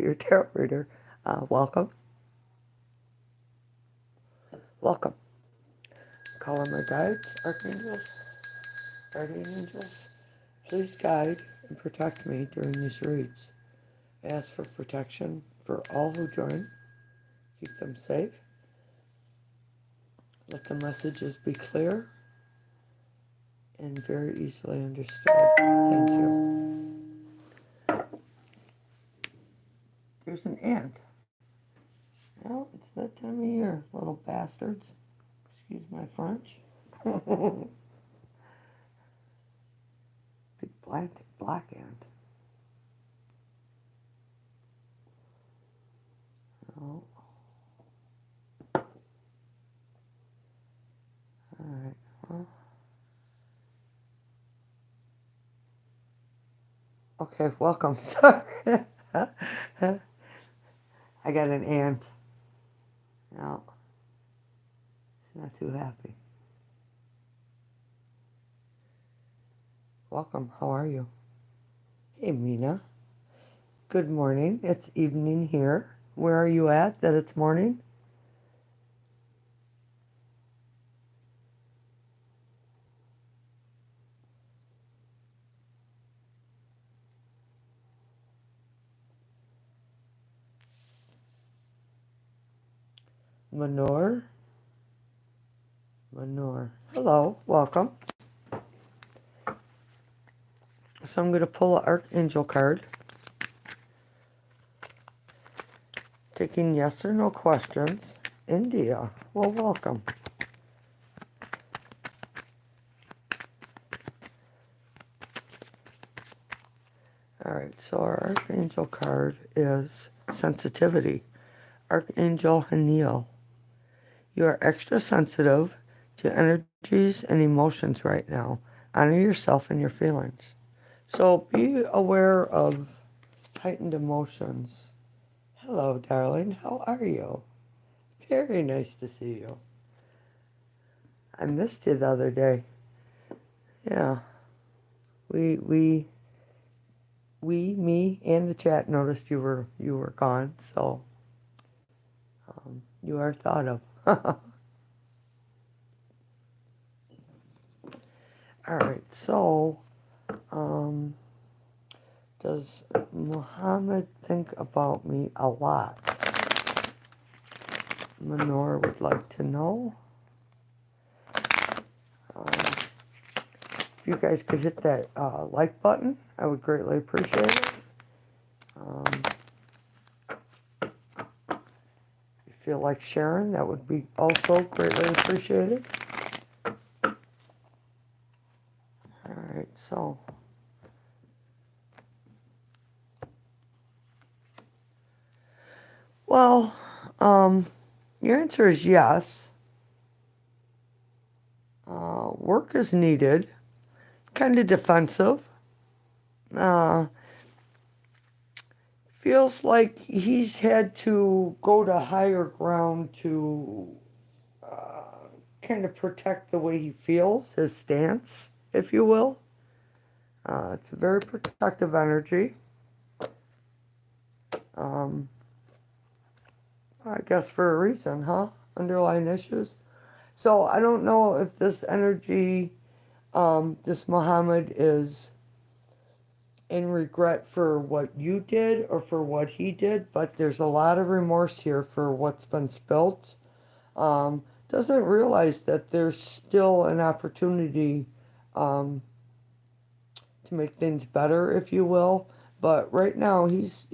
your tarot reader. Welcome. Welcome. Call on my guides, archangels, guardian angels. Please guide and protect me during these reads. I ask for protection for all who join. Keep them safe. Let the messages be clear and very easily understood. Thank you. There's an ant. Well, it's that time of year, little bastards. Excuse my French. Big black ant. Oh. Alright, well. Okay, welcome. Sorry. I got an ant. No. She's not too happy. Welcome. How are you? Hey, Mina. Good morning. It's evening here. Where are you at that it's morning? Manor. Hello. Welcome. So I'm going to pull an Archangel card. Taking yes or no questions. India. Well, welcome. Alright, so our Archangel card is sensitivity. Archangel Haniel. You are extra sensitive to energies and emotions right now. Honor yourself and your feelings. So be aware of heightened emotions. Hello, darling. How are you? Very nice to see you. I missed you the other day. Yeah. Me, and the chat noticed you were gone, so you are thought of. Alright, so does Muhammad think about me a lot? Manor would like to know. If you guys could hit that like button, I would greatly appreciate it. If you feel like sharing, that would be also greatly appreciated. Alright, so well, your answer is yes. Work is needed. Kind of defensive. Feels like he's had to go to higher ground to kind of protect the way he feels, his stance, if you will. It's a very protective energy. I guess for a reason, huh? Underlying issues. So I don't know if this energy, this Muhammad is in regret for what you did or for what he did, but there's a lot of remorse here for what's been spilt. Doesn't realize that there's still an opportunity to make things better, if you will. But right now he's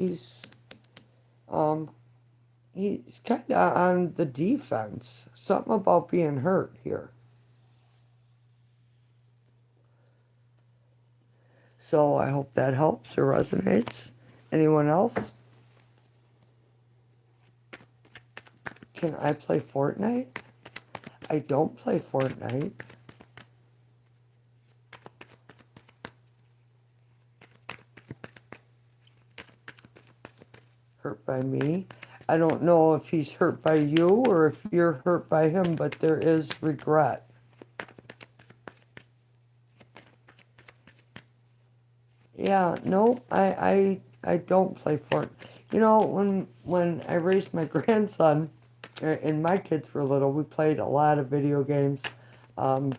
kind of on the defense. Something about being hurt here. So I hope that helps or resonates. Anyone else? Can I play Fortnite? I don't play Fortnite. Hurt by me. I don't know if he's hurt by you or if you're hurt by him, but there is regret. Yeah, no, I don't play Fortnite. You know, when I raised my grandson and my kids were little, we played a lot of video games. Um,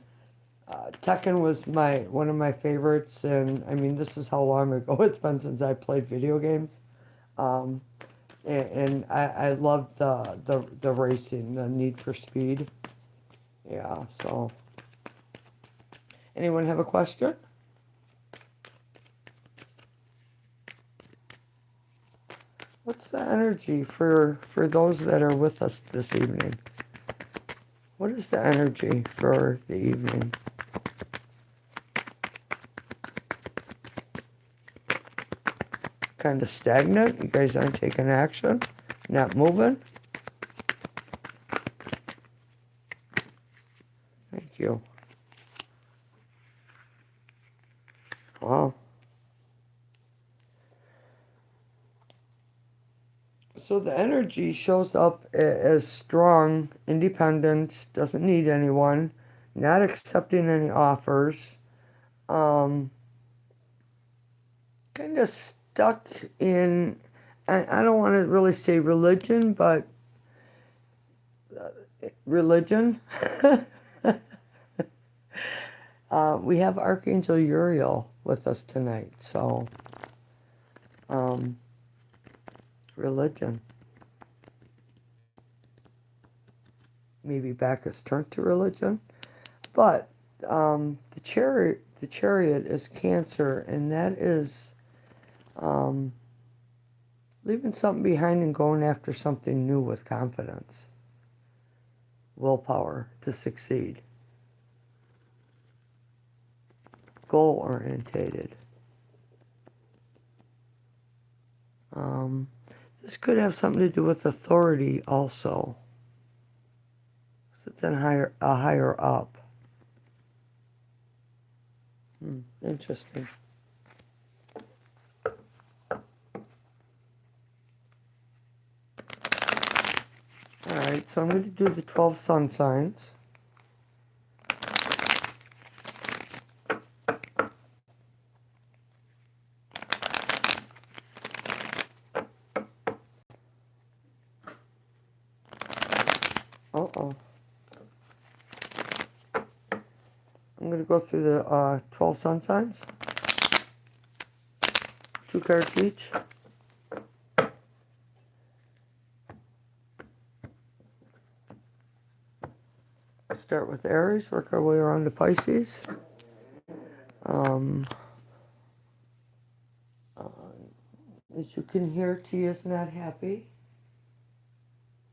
Tekken was one of my favorites, and I mean, this is how long ago it's been since I played video games. Um, and I loved the racing, the Need for Speed. Yeah. So, anyone have a question? What's the energy for those that are with us this evening? What is the energy for the evening? Kind of stagnant? You guys aren't taking action? Not moving? Thank you. Wow. So the energy shows up as strong, independent, doesn't need anyone, not accepting any offers, um, kind of stuck in, I don't want to really say religion, but religion. We have Archangel Uriel with us tonight, so um, religion. Maybe back has turned to religion, but the chariot is Cancer, and that is leaving something behind and going after something new with confidence, willpower to succeed, goal orientated. This could have something to do with authority also. It's a higher up. Interesting. All right, so I'm going to do the 12 sun signs. Uh-oh. I'm going to go through the 12 sun signs. 2 cards each. Start with Aries, work our way around to Pisces. As you can hear, Tia's not happy.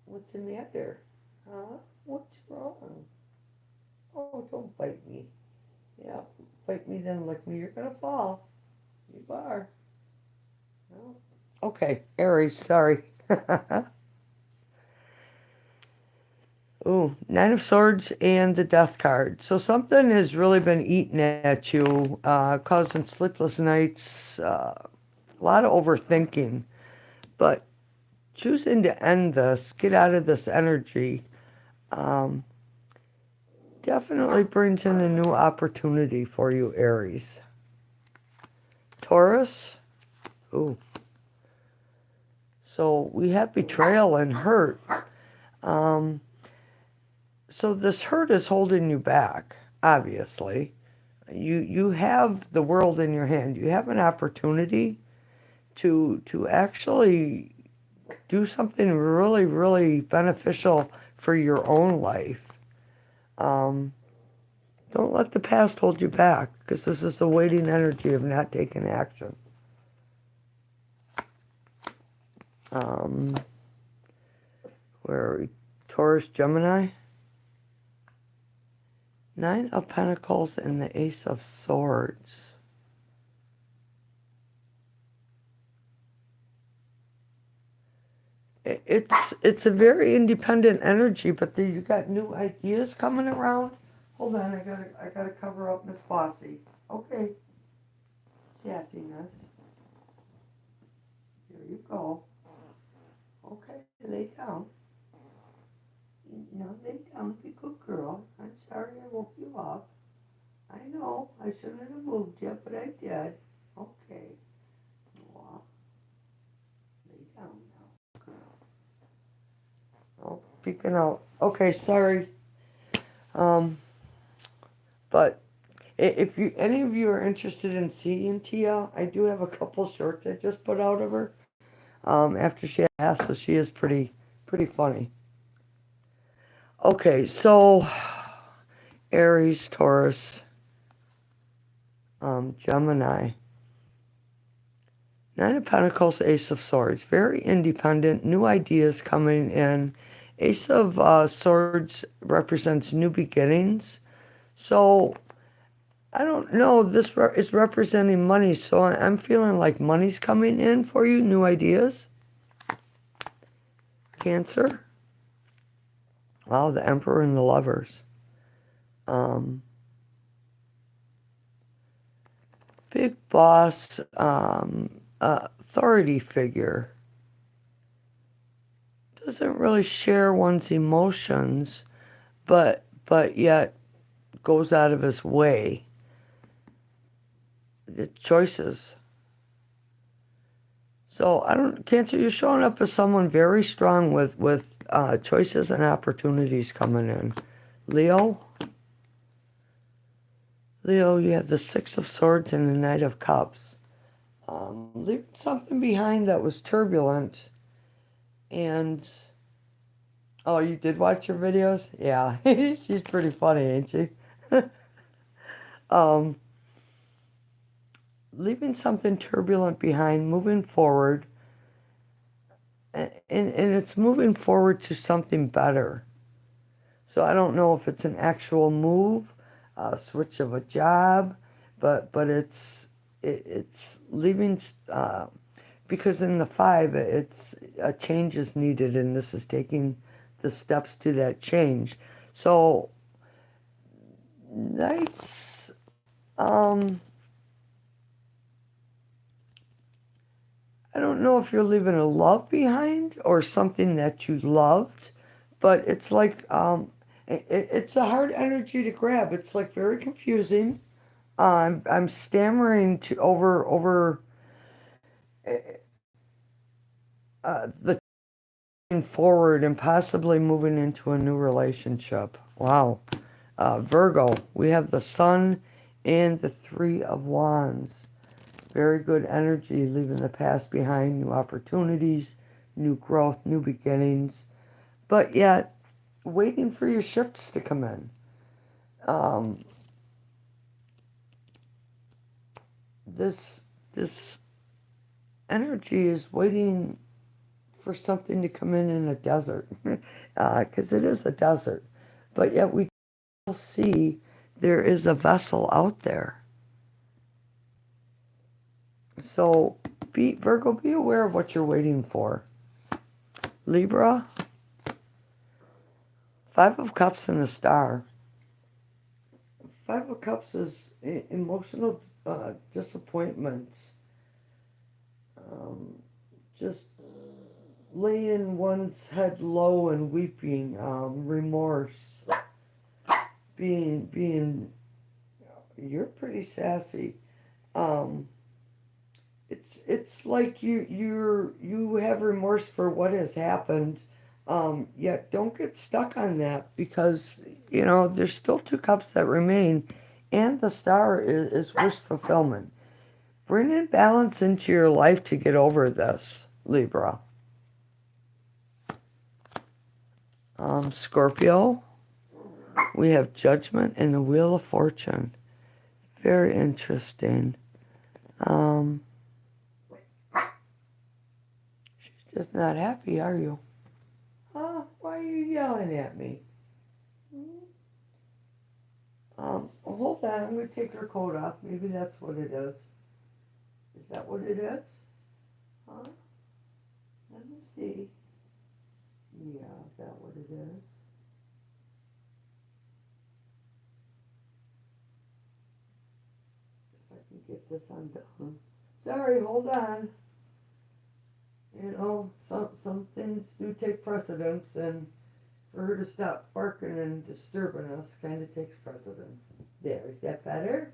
What's the matter? Huh? What's wrong? Oh, don't bite me. Yeah, bite me then lick me. You're gonna fall. You are. No. Okay, Aries, sorry. Ooh, 9 of Swords and the Death card. So something has really been eating at you, causing sleepless nights, a lot of overthinking. But choosing to end this, get out of this energy, definitely brings in a new opportunity for you, Aries. Taurus. Ooh. So we have betrayal and hurt. So this hurt is holding you back, obviously. You have the world in your hand. You have an opportunity to actually do something really, really beneficial for your own life. Don't let the past hold you back, because this is the waiting energy of not taking action. Where are we? Taurus, Gemini. 9 of Pentacles and the Ace of Swords. It's a very independent energy, but you got new ideas coming around. Hold on, I gotta cover up Miss Bossy. Okay, sassiness. Here you go. Okay, lay down. Now lay down, be a good girl. I'm sorry I woke you up. I know I shouldn't have moved you, but I did. Okay. Lay down. Oh, peeking out. Okay, sorry. Um, but if you any of you are interested in seeing Tia, I do have a couple shorts I just put out of her. After she passed, so she is pretty funny. Okay, so Aries, Taurus, Gemini. Nine of Pentacles, Ace of Swords. Very independent, new ideas coming in. Ace of Swords represents new beginnings. So, I don't know, this is representing money, so I'm feeling like money's coming in for you, new ideas. Cancer. Wow, the Emperor and the Lovers. Um, Big boss, authority figure. Doesn't really share one's emotions, but yet goes out of his way. The choices. So I don't, Cancer, you're showing up as someone very strong with choices and opportunities coming in. Leo. Leo, you have the Six of Swords and the Knight of Cups. Leaving something behind that was turbulent. And, oh, you did watch her videos? Yeah, she's pretty funny, ain't she? um, Leaving something turbulent behind, moving forward, and it's moving forward to something better. So I don't know if it's an actual move, a switch of a job, but it's leaving because in the five it's a change is needed, and this is taking the steps to that change. So Knights, I don't know if you're leaving a love behind or something that you loved, but it's like it's a hard energy to grab. It's like very confusing. I'm stammering to over the forward and possibly moving into a new relationship. Wow. Virgo, we have the Sun and the Three of Wands. Very good energy, leaving the past behind, new opportunities, new growth, new beginnings, but yet waiting for your shifts to come in. This energy is waiting for something to come in a desert, because it is a desert, but yet we still see there is a vessel out there. So, Virgo, be aware of what you're waiting for. Libra, Five of Cups and a Star. Five of Cups is emotional disappointments. Just laying one's head low and weeping, remorse, being, you're pretty sassy. Um, it's like you have remorse for what has happened, yet don't get stuck on that because there's still two cups that remain, and the star is wish fulfillment. Bring in balance into your life to get over this, Libra. Scorpio, we have Judgment and the Wheel of Fortune. Very interesting. She's just not happy, are you? Huh? Why are you yelling at me? Hold on, I'm going to take her coat off. Maybe that's what it is. Is that what it is? Huh? Let me see. Yeah, is that what it is? If I can get this undone. Sorry, hold on. Some things do take precedence, and for her to stop barking and disturbing us kind of takes precedence. There, is that better?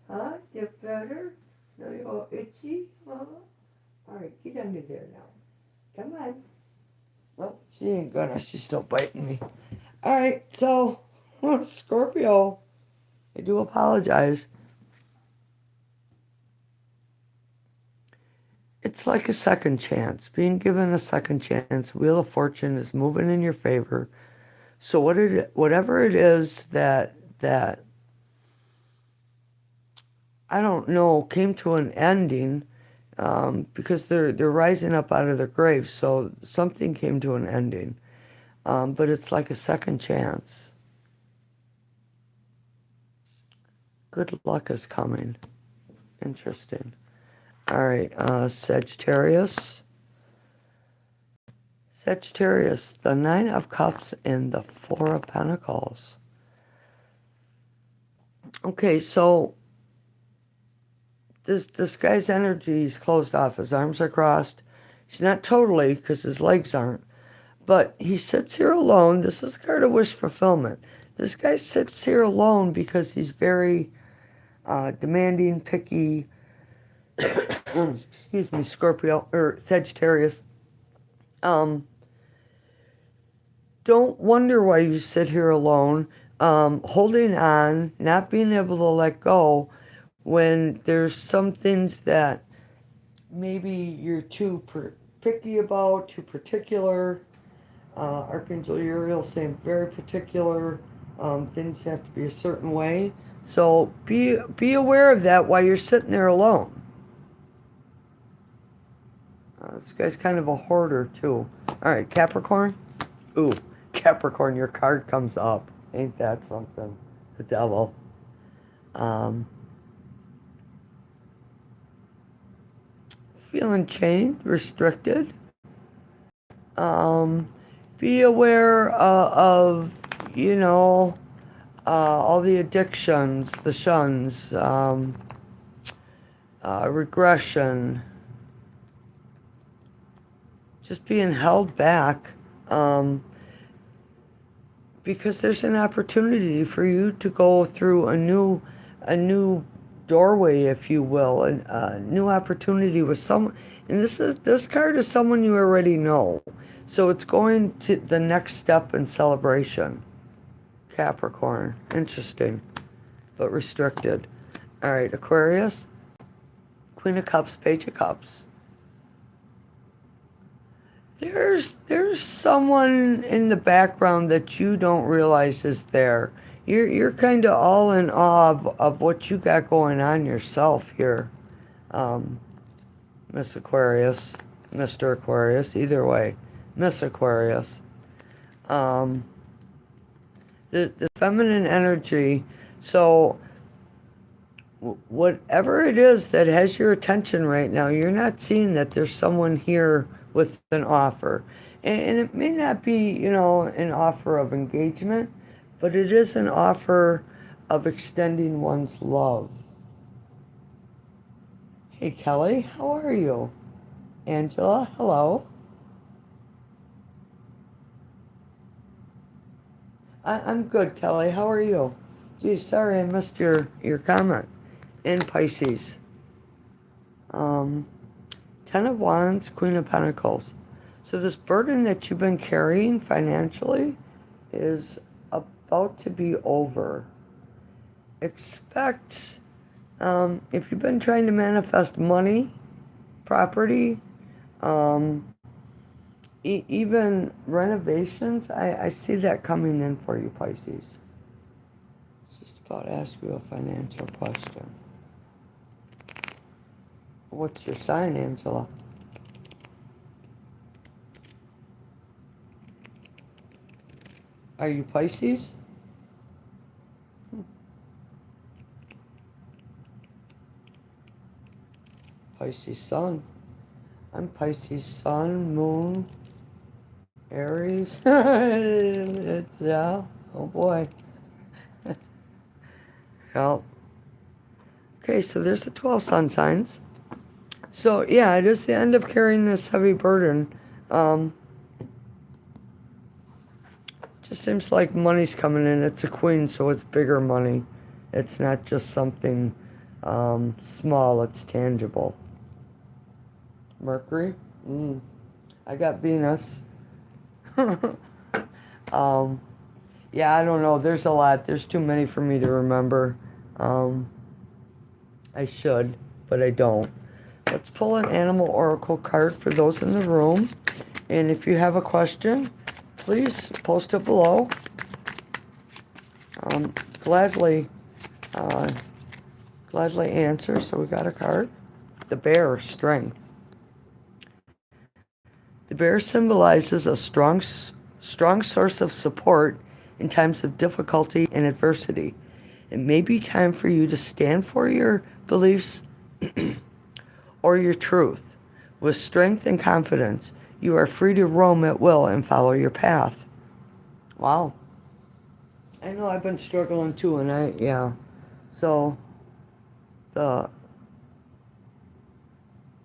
Huh? Is that better? No, you're all itchy? Huh? Alright, get under there now. Come on. Well, She ain't gonna. She's still biting me. All right, so Scorpio, I do apologize. It's like a second chance. Being given a second chance. Wheel of Fortune is moving in your favor. So whatever it is that I don't know came to an ending, because they're rising up out of their graves. So something came to an ending, but it's like a second chance. Good luck is coming. Interesting. All right, Sagittarius. Sagittarius, the Nine of Cups and the Four of Pentacles. Okay, so this guy's energy is closed off. His arms are crossed. He's not totally, because his legs aren't. But he sits here alone. This is a card of wish fulfillment. This guy sits here alone because he's very demanding, picky. Excuse me, Scorpio or Sagittarius. Don't wonder why you sit here alone, holding on, not being able to let go when there's some things that maybe you're too picky about, too particular. Archangel Uriel saying very particular. Things have to be a certain way. So be aware of that while you're sitting there alone. This guy's kind of a hoarder too. All right, Capricorn. Ooh, Capricorn, your card comes up. Ain't that something? The devil. Feeling chained, restricted. Be aware of, all the addictions, the shuns, regression, just being held back, because there's an opportunity for you to go through a new doorway, if you will, a new opportunity with someone. And this card is someone you already know, so it's going to the next step in celebration. Capricorn, interesting, but restricted. All right, Aquarius, Queen of Cups, Page of Cups. There's someone in the background that you don't realize is there. You're kind of all in awe of what you got going on yourself here, Miss Aquarius, Mr. Aquarius, either way, Miss Aquarius. The feminine energy. So whatever it is that has your attention right now, you're not seeing that there's someone here with an offer. And it may not be, an offer of engagement, but it is an offer of extending one's love. Hey, Kelly, how are you? Angela, hello. I'm good, Kelly. How are you? Geez, sorry I missed your comment. In Pisces. Ten of Wands, Queen of Pentacles. So this burden that you've been carrying financially is about to be over. Expect, if you've been trying to manifest money, property, even renovations, I see that coming in for you, Pisces. Just about to ask you a financial question. What's your sign, Angela? Are you Pisces? Pisces Sun. I'm Pisces Sun, Moon, Aries. It's, yeah. Oh boy. Well. Okay, so there's the 12 sun signs. So yeah, it is the end of carrying this heavy burden. Just seems like money's coming in. It's a queen, so it's bigger money. It's not just something small, it's tangible. Mercury? I got Venus. um, yeah, I don't know. There's a lot. There's too many for me to remember. Um, I should, but I don't. Let's pull an animal oracle card for those in the room. And if you have a question, please post it below. Gladly, uh, gladly answer. So we got a card. The bear, strength. The bear symbolizes a strong source of support in times of difficulty and adversity. It may be time for you to stand for your beliefs or your truth. With strength and confidence, you are free to roam at will and follow your path. Wow. I know I've been struggling too, and yeah. So, the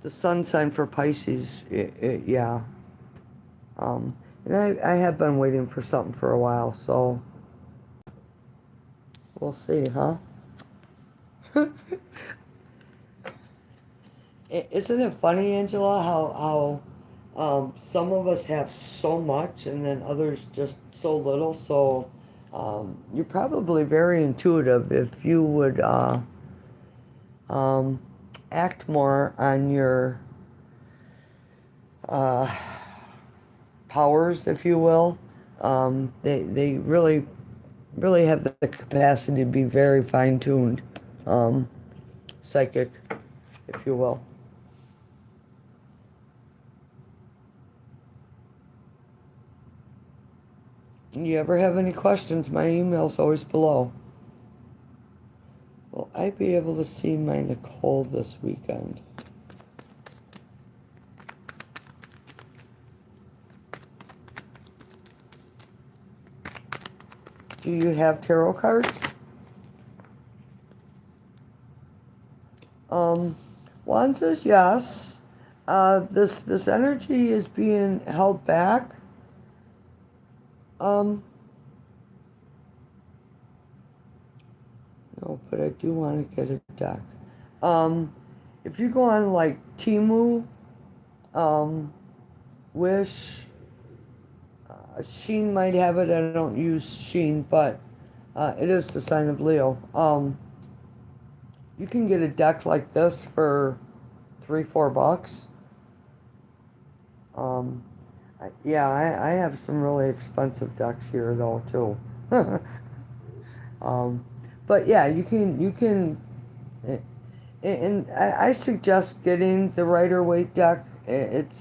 the sun sign for Pisces, yeah. And I have been waiting for something for a while, so we'll see, huh? Isn't it funny, Angela, how some of us have so much and then others just so little? So you're probably very intuitive if you would um, act more on your uh, powers, if you will. They really have the capacity to be very fine-tuned, psychic, if you will. You ever have any questions, my email's always below. Will I be able to see my Nicole this weekend? Do you have tarot cards? One says yes. This energy is being held back. No, but I do want to get a deck. If you go on like Temu, Wish, Sheen might have it. I don't use Sheen, but it is the sign of Leo. You can get a deck like this for $3-4. Yeah, I have some really expensive decks here though too. But yeah, you can, and I suggest getting the Rider-Waite deck. It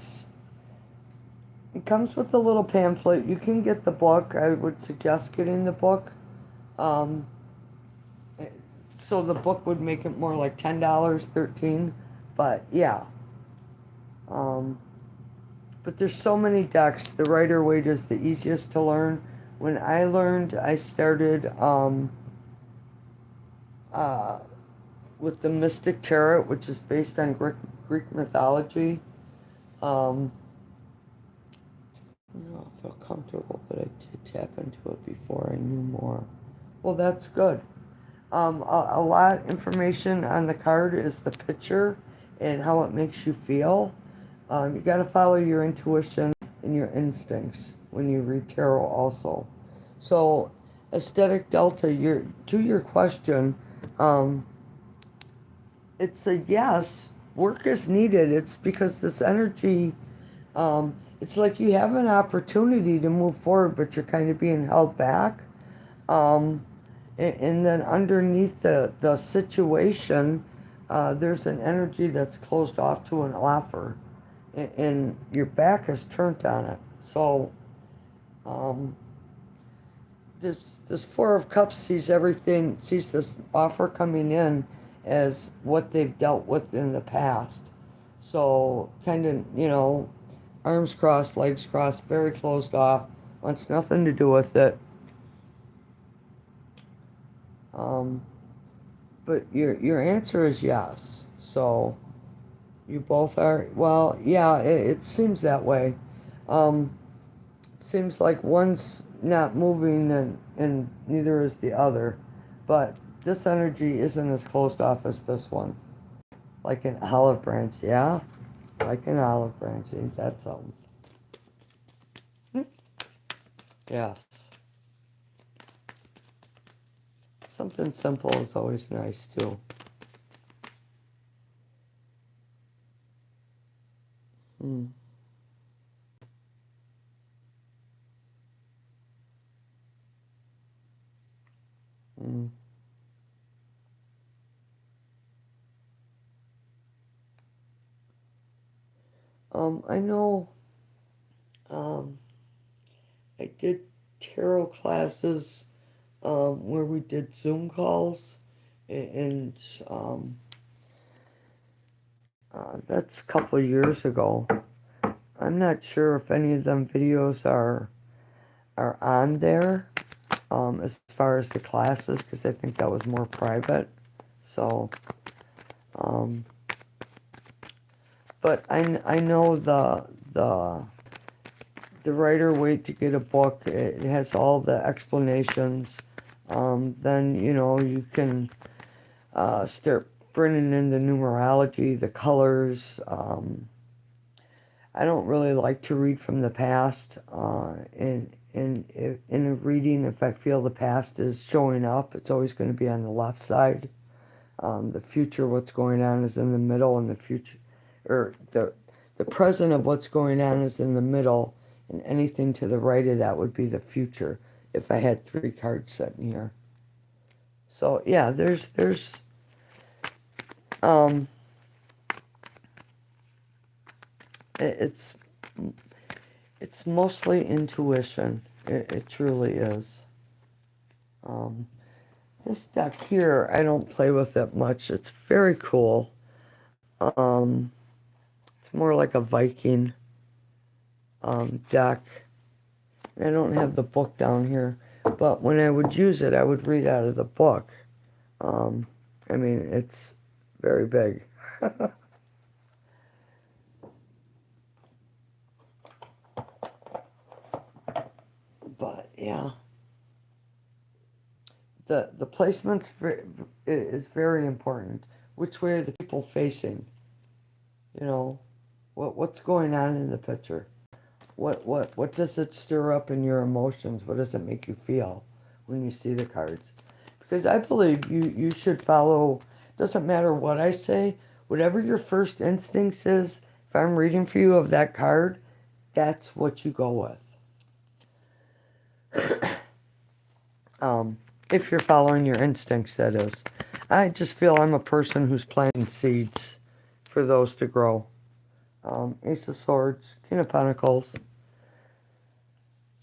comes with a little pamphlet. You can get the book. I would suggest getting the book. Um, so the book would make it more like $10, 13. But yeah. But there's so many decks. The Rider-Waite is the easiest to learn. When I learned, I started with the Mystic Tarot, which is based on Greek mythology. I don't feel comfortable, but I did tap into it before I knew more. Well, that's good. A lot of information on the card is the picture and how it makes you feel. You got to follow your intuition and your instincts when you read tarot also. So, aesthetic delta, to your question, it's a yes. Work is needed. It's because this energy, it's like you have an opportunity to move forward, but you're kind of being held back. And then underneath the situation, there's an energy that's closed off to an offer, and your back is turned on it. So, this Four of Cups sees this offer coming in as what they've dealt with in the past. So, kind of, arms crossed, legs crossed, very closed off, wants nothing to do with it. But your answer is yes. So you both are, well, yeah, it seems that way. It seems like one's not moving and neither is the other. But this energy isn't as closed off as this one. Like an olive branch, yeah? Like an olive branch, ain't that something? Yes. Something simple is always nice too. Mm. Mm. I know um, I did tarot classes where we did Zoom calls, and um, that's a couple of years ago. I'm not sure if any of them videos are on there as far as the classes, because I think that was more private. So, um, but I know the writer way to get a book. It has all the explanations. Then you can start bringing in the numerology, the colors. I don't really like to read from the past. In a reading, if I feel the past is showing up, it's always going to be on the left side. The future, what's going on, is in the middle, and the future, or the present of what's going on is in the middle, and anything to the right of that would be the future. If I had three cards sitting here, so yeah, there's um, it's it's mostly intuition. It truly is. Um, this deck here, I don't play with it much. It's very cool. Um, it's more like a Viking deck. I don't have the book down here, but when I would use it, I would read out of the book. Um, I mean, it's very big. But yeah, the placements is very important. Which way are the people facing? You know, what's going on in the picture? What does it stir up in your emotions? What does it make you feel when you see the cards? Because I believe you should follow, doesn't matter what I say, whatever your first instincts is, if I'm reading for you of that card, that's what you go with. If you're following your instincts, that is. I just feel I'm a person who's planting seeds for those to grow. Ace of Swords, King of Pentacles.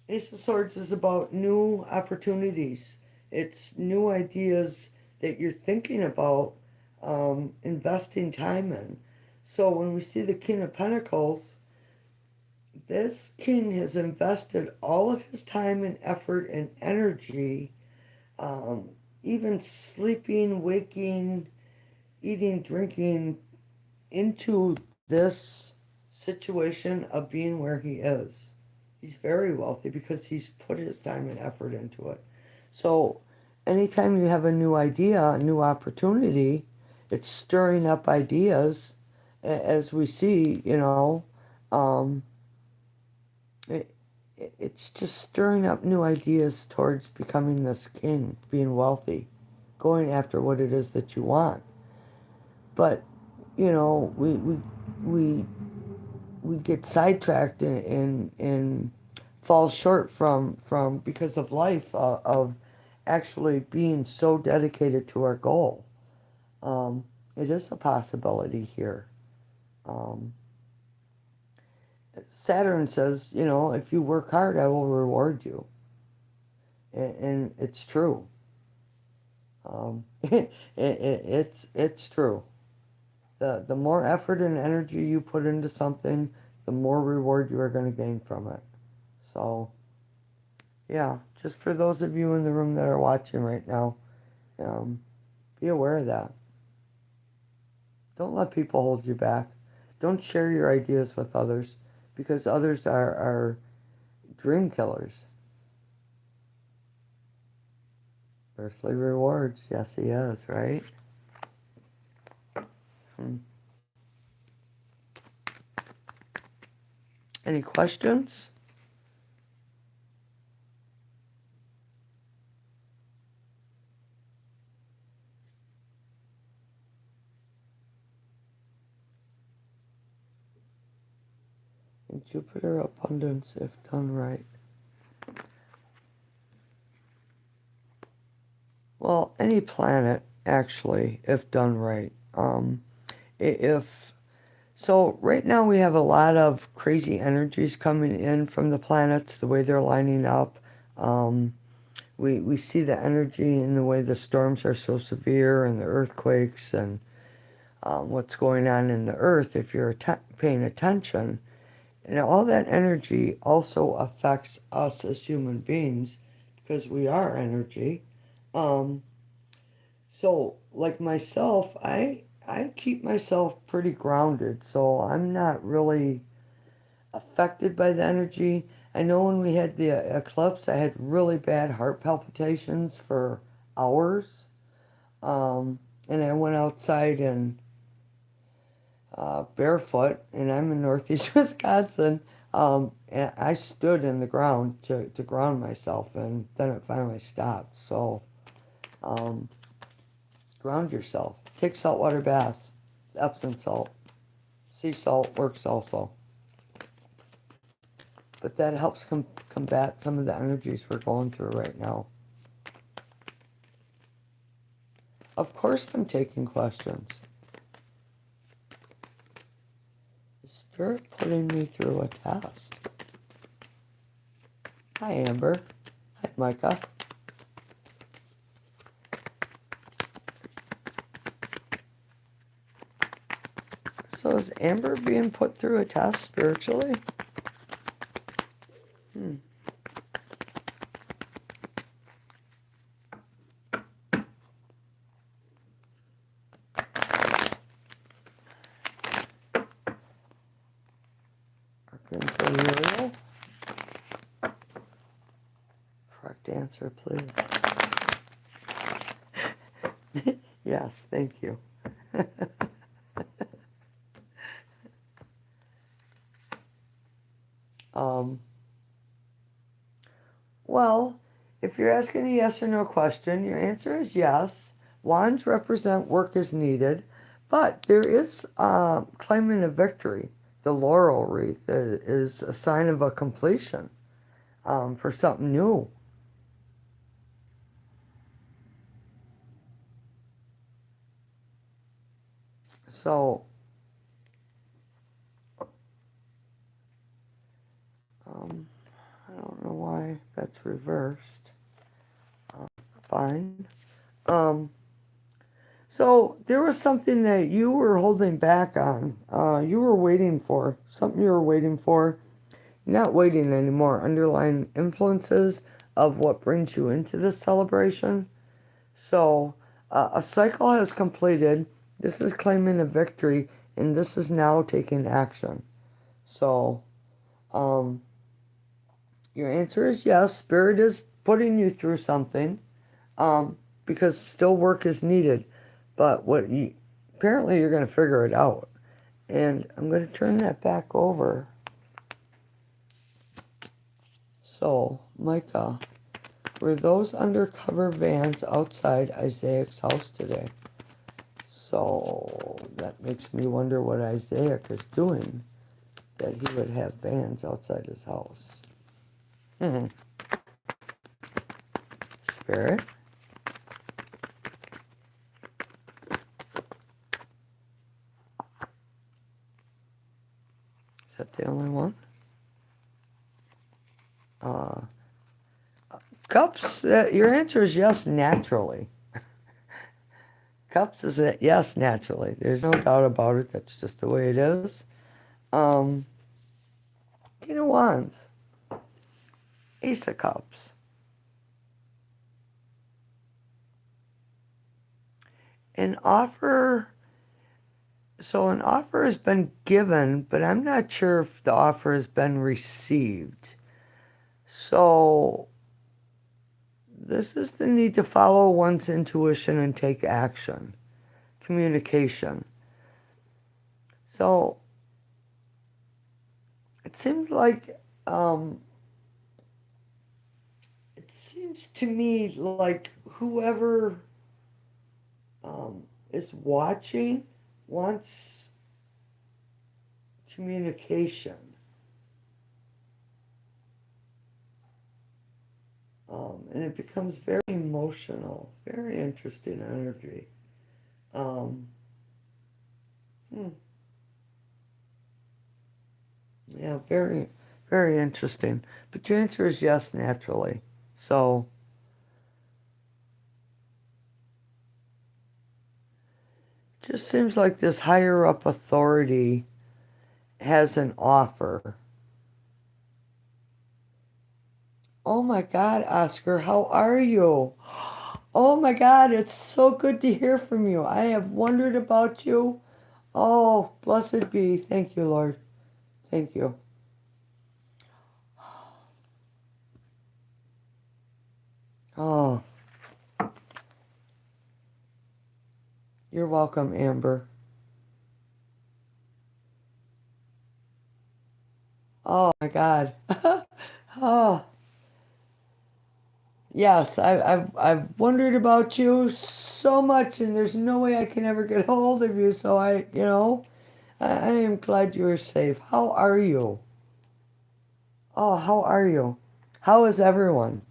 Ace of Swords is about new opportunities. It's new ideas that you're thinking about investing time in. So when we see the King of Pentacles, this king has invested all of his time and effort and energy, um, even sleeping, waking, eating, drinking, into this situation of being where he is. He's very wealthy because he's put his time and effort into it. So, anytime you have a new idea, a new opportunity, it's stirring up ideas, as we see, um, it, it's just stirring up new ideas towards becoming this king, being wealthy, going after what it is that you want. But, we we get sidetracked and fall short from because of life, of actually being so dedicated to our goal. It is a possibility here. Um, Saturn says, if you work hard, I will reward you, and it's true. It's true. The more effort and energy you put into something, the more reward you are going to gain from it. So, yeah, just for those of you in the room that are watching right now, um, be aware of that. Don't let people hold you back. Don't share your ideas with others, because others are dream killers. Earthly rewards, yes, he is, right? Hmm. Any questions? And Jupiter abundance if done right. Well, any planet, actually, if done right. If so, right now we have a lot of crazy energies coming in from the planets, the way they're lining up. Um, we see the energy in the way the storms are so severe and the earthquakes and what's going on in the earth if you're paying attention. And all that energy also affects us as human beings because we are energy. Um, so, like myself, I keep myself pretty grounded, so I'm not really affected by the energy. I know when we had the eclipse, I had really bad heart palpitations for hours. And I went outside and barefoot, and I'm in northeast Wisconsin. And I stood in the ground to ground myself, and then it finally stopped. So, um, ground yourself. Take saltwater baths, Epsom salt. Sea salt works also. But that helps combat some of the energies we're going through right now. Of course, I'm taking questions. Is Spirit putting me through a test? Hi, Amber. Hi, Micah. So is Amber being put through a test spiritually? Hmm. Archangel Uriel? Correct answer, please. Yes, thank you. um, well, if you're asking a yes or no question, your answer is yes. Wands represent work is needed, but there is claiming a victory. The laurel wreath is a sign of a completion for something new. So, um, I don't know why that's reversed. Fine. Um, so there was something that you were holding back on. You were waiting for something. You were waiting for. You're not waiting anymore. Underlying influences of what brings you into this celebration. So a cycle has completed. This is claiming a victory, and this is now taking action. So, um, your answer is yes. Spirit is putting you through something, because still work is needed. But apparently you're going to figure it out. And I'm going to turn that back over. So, Micah, were those undercover vans outside Isaac's house today? So that makes me wonder what Isaac is doing, that he would have vans outside his house. Spirit? Is that the only one? Uh, Cups, your answer is yes, naturally. Cups is a yes, naturally. There's no doubt about it. That's just the way it is. Um, King of Wands, Ace of Cups. An offer, so an offer has been given, but I'm not sure if the offer has been received. So this is the need to follow one's intuition and take action. Communication. So it seems like, it seems to me like whoever is watching wants communication. And it becomes very emotional, very interesting energy. Um, hmm, yeah, very, very interesting. But your answer is yes, naturally. So, just seems like this higher up authority has an offer. Oh my God, Oscar, how are you? Oh my God, it's so good to hear from you. I have wondered about you. Oh, blessed be. Thank you, Lord. Thank you. Oh, you're welcome, Amber. Oh my God. Oh, yes, I've wondered about you so much, and there's no way I can ever get hold of you. So I am glad you are safe. How are you? Oh, how are you? How is everyone?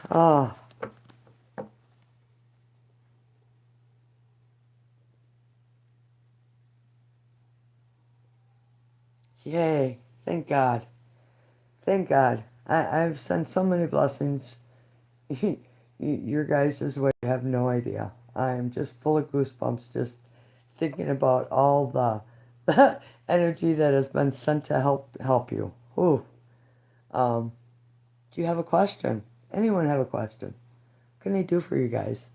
Oh, yay. Thank God. Thank God. I've sent so many blessings your guys' way, you have no idea. I'm just full of goosebumps just thinking about all the energy that has been sent to help you. Ooh. Um, do you have a question? Anyone have a question? What can I do for you guys?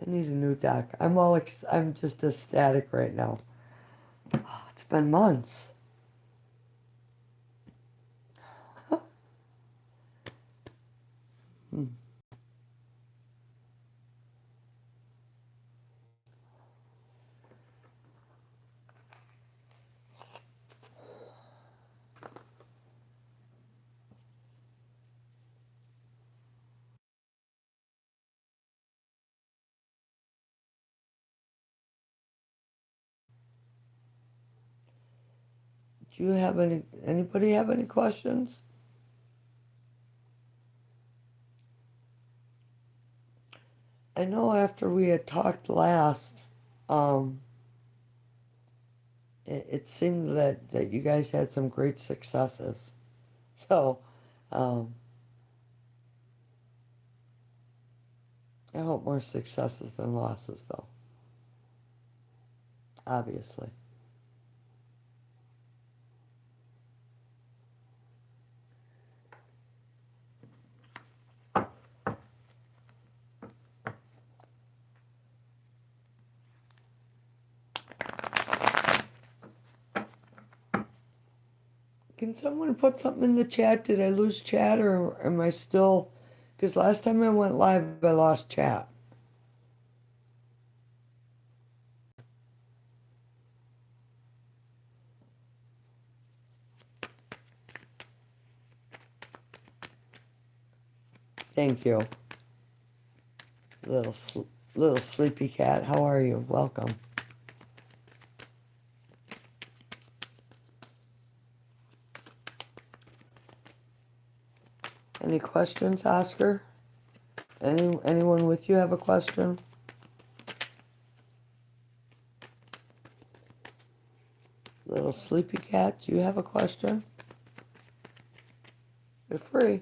I need a new deck. I'm just ecstatic right now. Oh, it's been months. Hmm. Do you have anybody have any questions? I know after we had talked last, um, it seemed that you guys had some great successes. So, um, I hope more successes than losses, though, obviously. Can someone put something in the chat? Did I lose chat or am I still? Because last time I went live, I lost chat. Thank you. Little, little sleepy cat. How are you? Welcome. Any questions, Oscar? Anyone with you have a question? Little sleepy cat, do you have a question? You're free.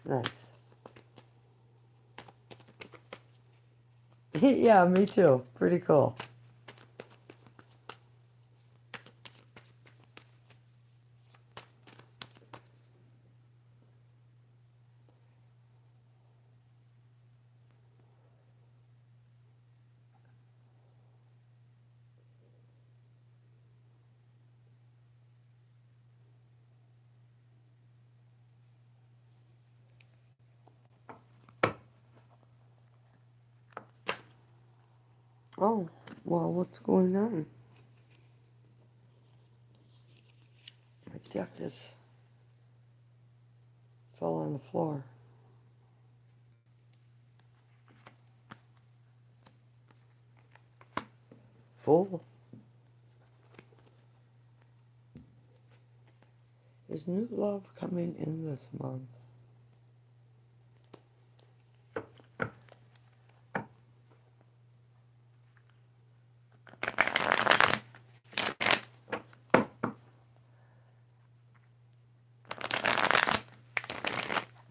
Nice. Yeah, me too. Pretty cool. Oh, well, what's going on? My deck just fell on the floor. Cool. Is new love coming in this month?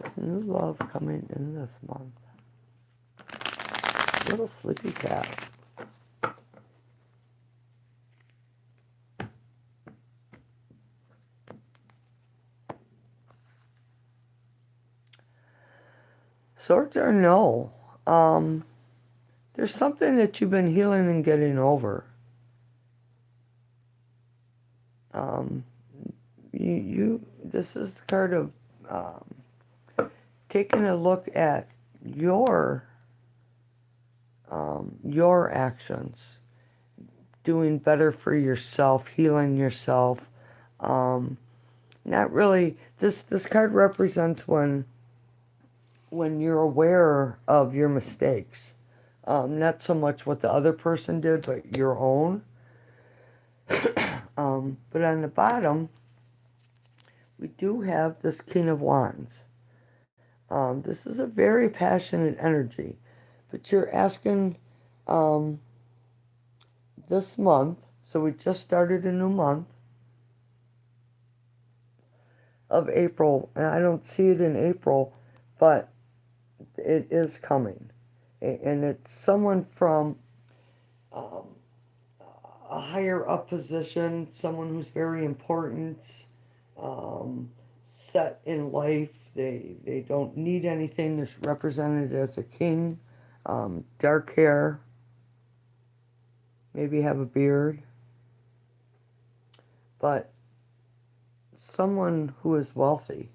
Is new love coming in this month? Little sleepy cat. Swords are no. There's something that you've been healing and getting over. This is the card of taking a look at your actions, doing better for yourself, healing yourself. Not really. This card represents when you're aware of your mistakes. Not so much what the other person did, but your own. But on the bottom, we do have this King of Wands. This is a very passionate energy, but you're asking this month, so we just started a new month of April, and I don't see it in April, but it is coming. And it's someone from a higher up position, someone who's very important, set in life. They don't need anything. They're represented as a king, dark hair, maybe have a beard, but someone who is wealthy.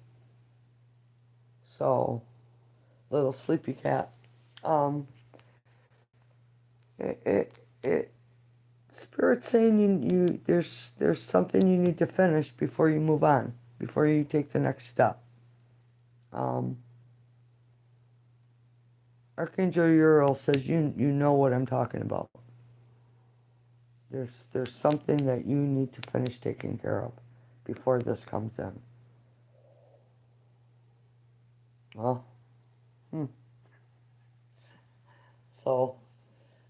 So, little sleepy cat. Spirit's saying you there's something you need to finish before you move on, before you take the next step. Archangel Uriel says you know what I'm talking about. There's something that you need to finish taking care of before this comes in. Well, So,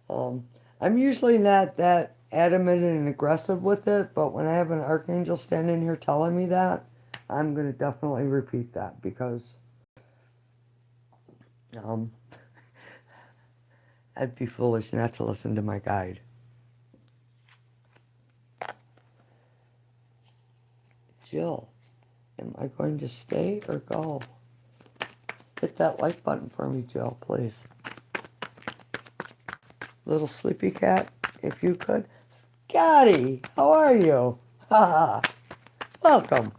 I'm usually not that adamant and aggressive with it, but when I have an archangel standing here telling me that, I'm going to definitely repeat that because I'd be foolish not to listen to my guide. Jill, am I going to stay or go? Hit that like button for me, Jill, please. Little sleepy cat, if you could. Scotty, how are you? Ha! Welcome.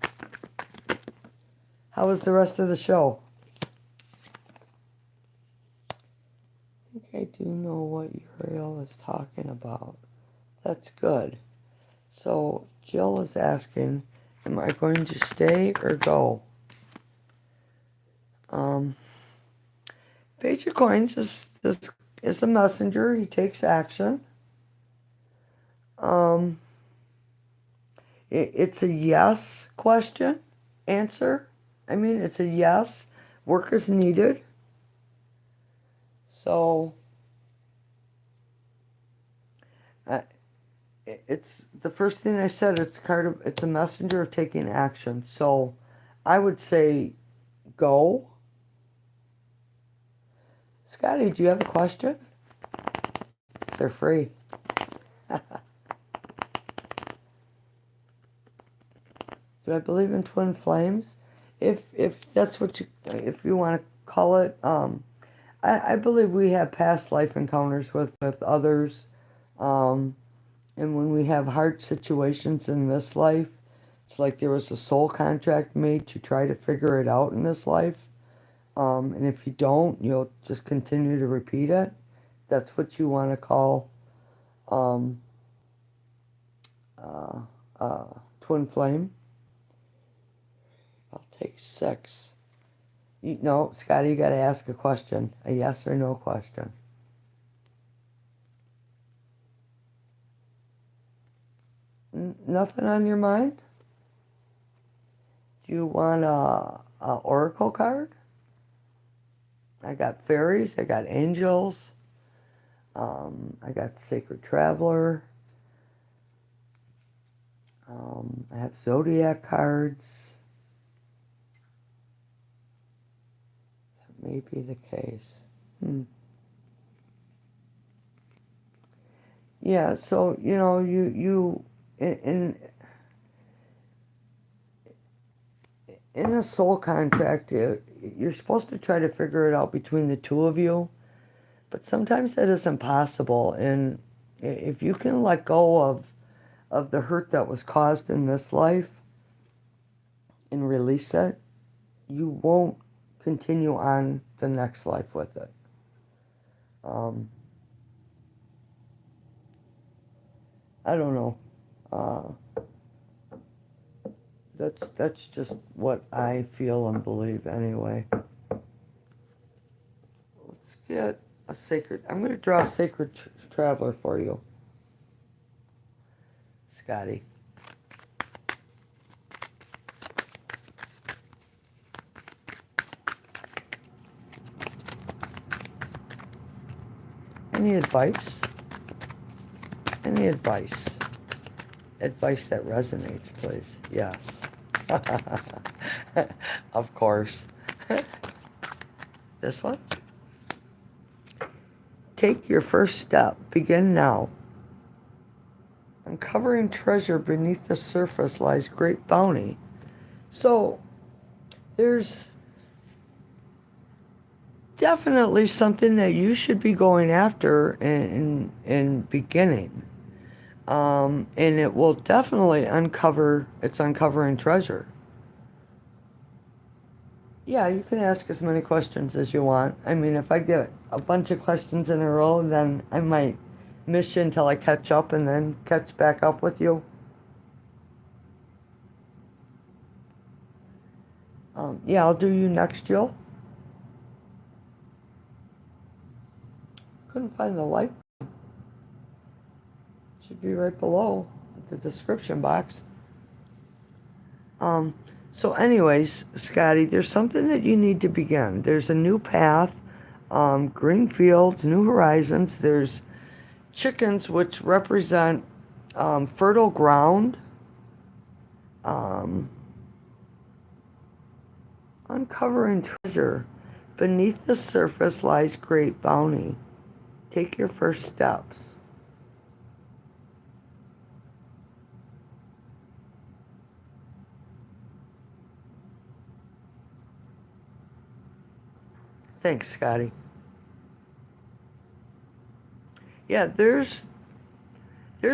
How was the rest of the show? I think I do know what Uriel is talking about. That's good. So Jill is asking, am I going to stay or go? Page of Coins is a messenger. He takes action. It's a yes question, answer. I mean, it's a yes. Work is needed. So, it's the first thing I said. It's a messenger of taking action. So, I would say, go. Scotty, do you have a question? They're free. Do I believe in twin flames? If that's what if you want to call it, I believe we have past life encounters with others, and when we have hard situations in this life, it's like there was a soul contract made to try to figure it out in this life, and if you don't, you'll just continue to repeat it. That's what you want to call twin flame. I'll take 6. No, Scotty, you got to ask a question. A yes or no question. Nothing on your mind? Do you want a oracle card? I got fairies, I got angels, I got sacred traveler, I have zodiac cards. That may be the case. Yeah, so, you in a soul contract, you're supposed to try to figure it out between the two of you, but sometimes that isn't possible. And if you can let go of the hurt that was caused in this life and release it, you won't continue on the next life with it. I don't know. That's just what I feel and believe anyway. Let's get a sacred. I'm going to draw a sacred traveler for you, Scotty. Any advice? Any advice? Advice that resonates, please. Yes. Of course. This one? Take your first step. Begin now. Uncovering treasure beneath the surface lies great bounty. So, there's definitely something that you should be going after in beginning. And it will definitely it's uncovering treasure. Yeah, you can ask as many questions as you want. I mean, if I get a bunch of questions in a row, then I might miss you until I catch up and then catch back up with you. Yeah, I'll do you next, Jill. Couldn't find the like. Should be right below the description box. So anyways, Scotty, there's something that you need to begin. There's a new path, green fields, new horizons. There's chickens, which represent fertile ground. Uncovering treasure. Beneath the surface lies great bounty. Take your first steps. Thanks, Scotty. Yeah, there's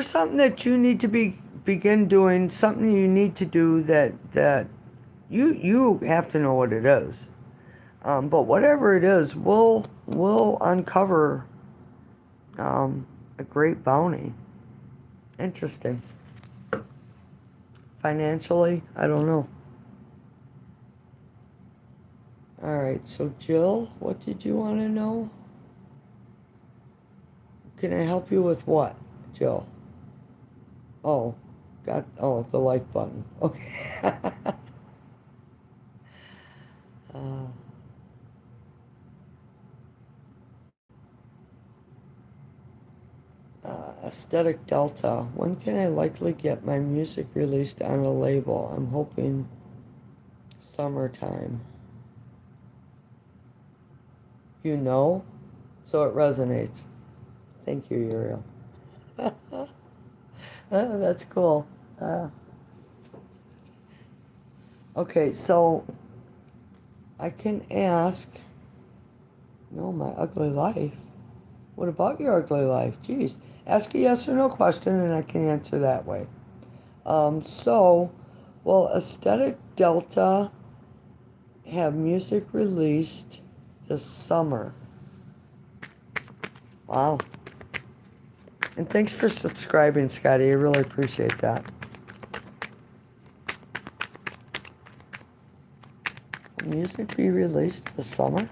something that you need to begin doing, something you need to do that you have to know what it is. But whatever it is, we'll uncover a great bounty. Interesting. Financially, I don't know. All right, so Jill, what did you want to know? Can I help you with what, Jill? Oh, the like button. Okay. Aesthetic Delta. When can I likely get my music released on a label? I'm hoping summertime. You know? So it resonates. Thank you, Uriel. That's cool. Okay, so I can ask, no, my ugly life. What about your ugly life? Geez. Ask a yes or no question and I can answer that way. Will Aesthetic Delta have music released this summer? Wow. And thanks for subscribing, Scotty. I really appreciate that. Will music be released this summer?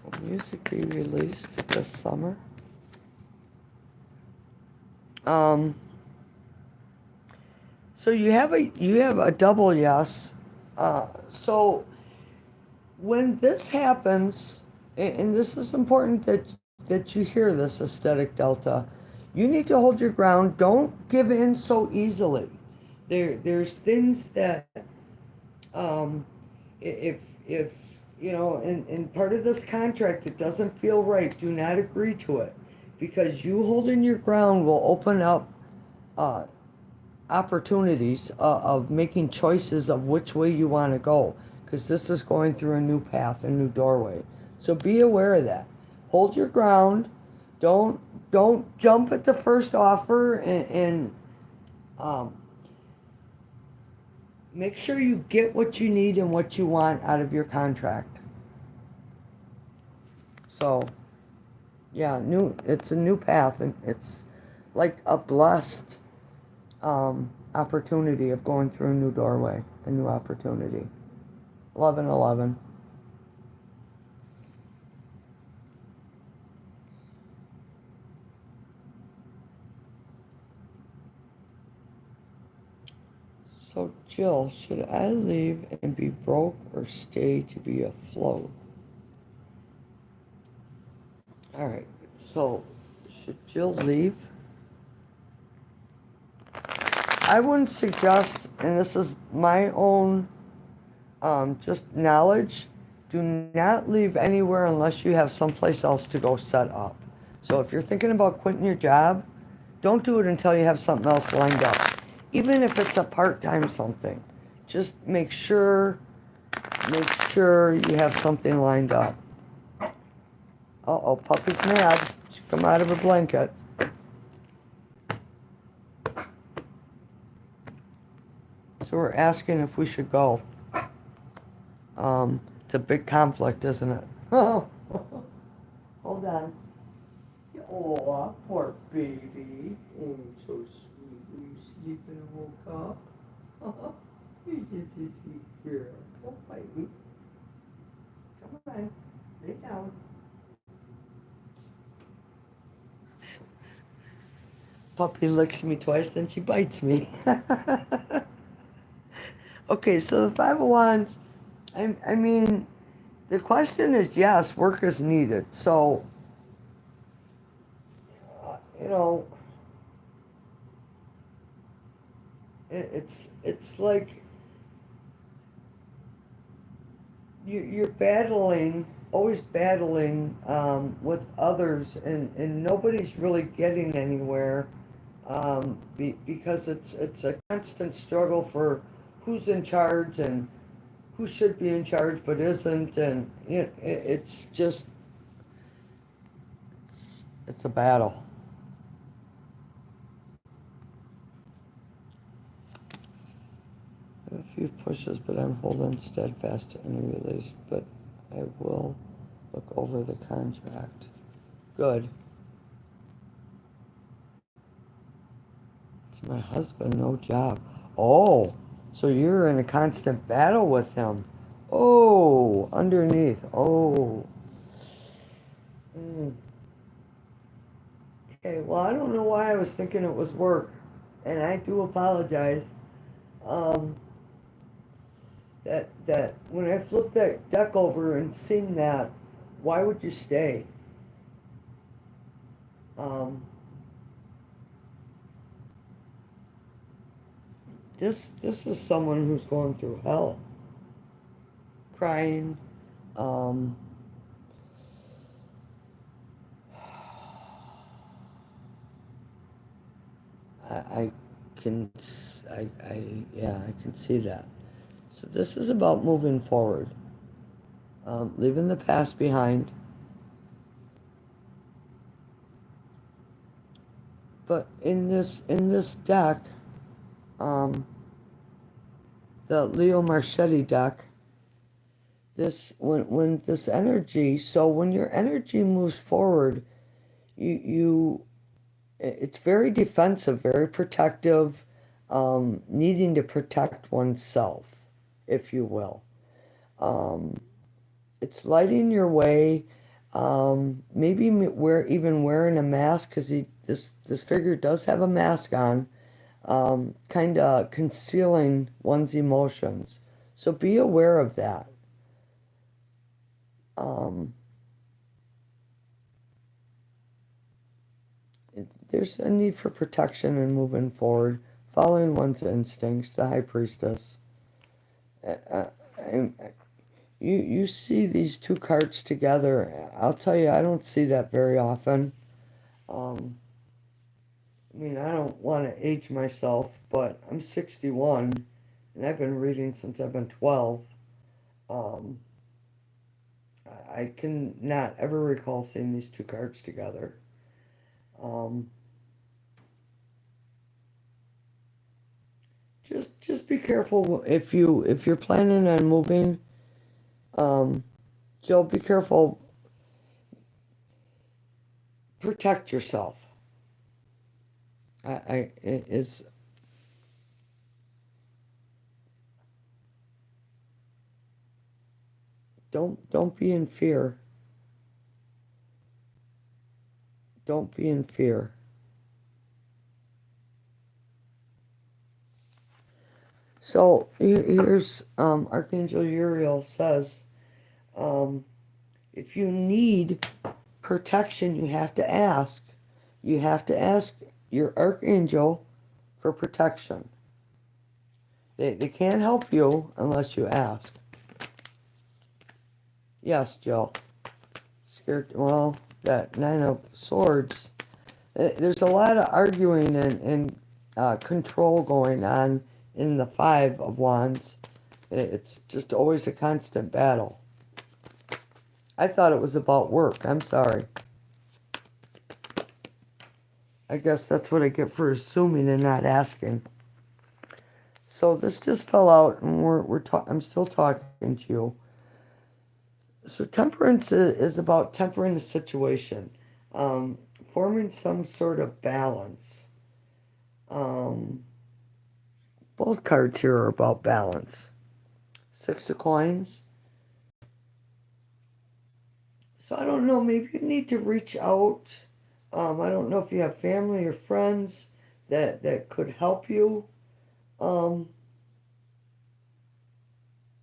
Will Music be released this summer? Um, so you have a double yes. So when this happens, and this is important that you hear this, aesthetic delta, you need to hold your ground. Don't give in so easily. There's things that um, if in part of this contract it doesn't feel right, do not agree to it, because you holding your ground will open up uh, opportunities of making choices of which way you want to go, because this is going through a new path, a new doorway. So be aware of that. Hold your ground. Don't don't jump at the first offer, and um, make sure you get what you need and what you want out of your contract. So yeah, it's a new path, and it's like a blessed opportunity of going through a new doorway, a new opportunity. 1111. So, Jill, should I leave and be broke or stay to be afloat? All right. So, should Jill leave? I wouldn't suggest, and this is my own just knowledge, do not leave anywhere unless you have someplace else to go set up. So, if you're thinking about quitting your job, don't do it until you have something else lined up. Even if it's a part-time something, just make sure you have something lined up. Uh-oh, puppy's mad. She come out of her blanket. So we're asking if we should go. It's a big conflict, isn't it? Oh, hold on. Oh, poor baby. Oh, so sweet. Were you sleeping and woke up? You're such a sweet girl. Oh, baby. Come on. Lay down. Puppy licks me twice, then she bites me. Okay, so the Five of Wands, I mean, the question is yes, work is needed. So, you know, it's like you're battling, always battling with others, and nobody's really getting anywhere because it's a constant struggle for who's in charge and who should be in charge but isn't, and it's just it's a battle. A few pushes, but I'm holding steadfast to any release, but I will look over the contract. Good. It's my husband, no job. Oh, so you're in a constant battle with him. Oh, underneath. Oh. Mm. Okay, well, I don't know why I was thinking it was work, and I do apologize. Um, that when I flipped that deck over and seen that, why would you stay? Um, this is someone who's going through hell, crying. Um, I can yeah, I can see that. So this is about moving forward, leaving the past behind. But in this deck, um, the Leo Marchetti deck, this when this energy, so when your energy moves forward, you it's very defensive, very protective, needing to protect oneself, if you will. Um, it's lighting your way. Maybe even wearing a mask because this figure does have a mask on, kind of concealing one's emotions. So be aware of that. Um, there's a need for protection and moving forward, following one's instincts. The High Priestess. Uh, I, you see these two cards together. I'll tell you, I don't see that very often. Um, I mean, I don't want to age myself, but I'm 61, and I've been reading since I've been 12. Um, I can not ever recall seeing these two cards together. Um, just be careful if you're planning on moving. Um, Jill, be careful. Protect yourself. It is don't be in fear. Don't be in fear. So here's Archangel Uriel says, um, if you need protection, you have to ask. You have to ask your archangel for protection. They can't help you unless you ask. Yes, Jill. Scared. Well, that Nine of Swords. There's a lot of arguing and control going on in the Five of Wands. It's just always a constant battle. I thought it was about work. I'm sorry. I guess that's what I get for assuming and not asking. So this just fell out, and I'm still talking to you. So temperance is about tempering the situation, um, forming some sort of balance. Um, both cards here are about balance. Six of Coins. So I don't know. Maybe you need to reach out. I don't know if you have family or friends that could help you. Um,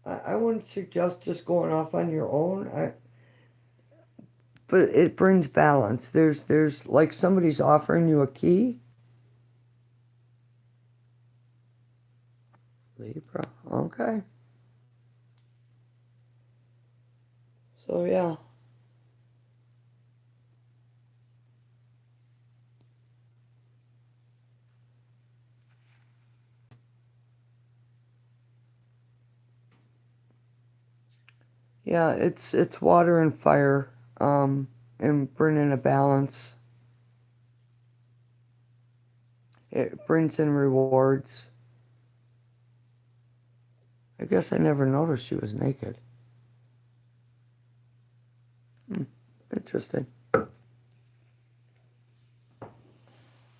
I wouldn't suggest just going off on your own. But it brings balance. There's like somebody's offering you a key. Libra. Okay. So yeah. Yeah, it's water and fire, and bringing a balance. It brings in rewards. I guess I never noticed she was naked. Hmm, interesting.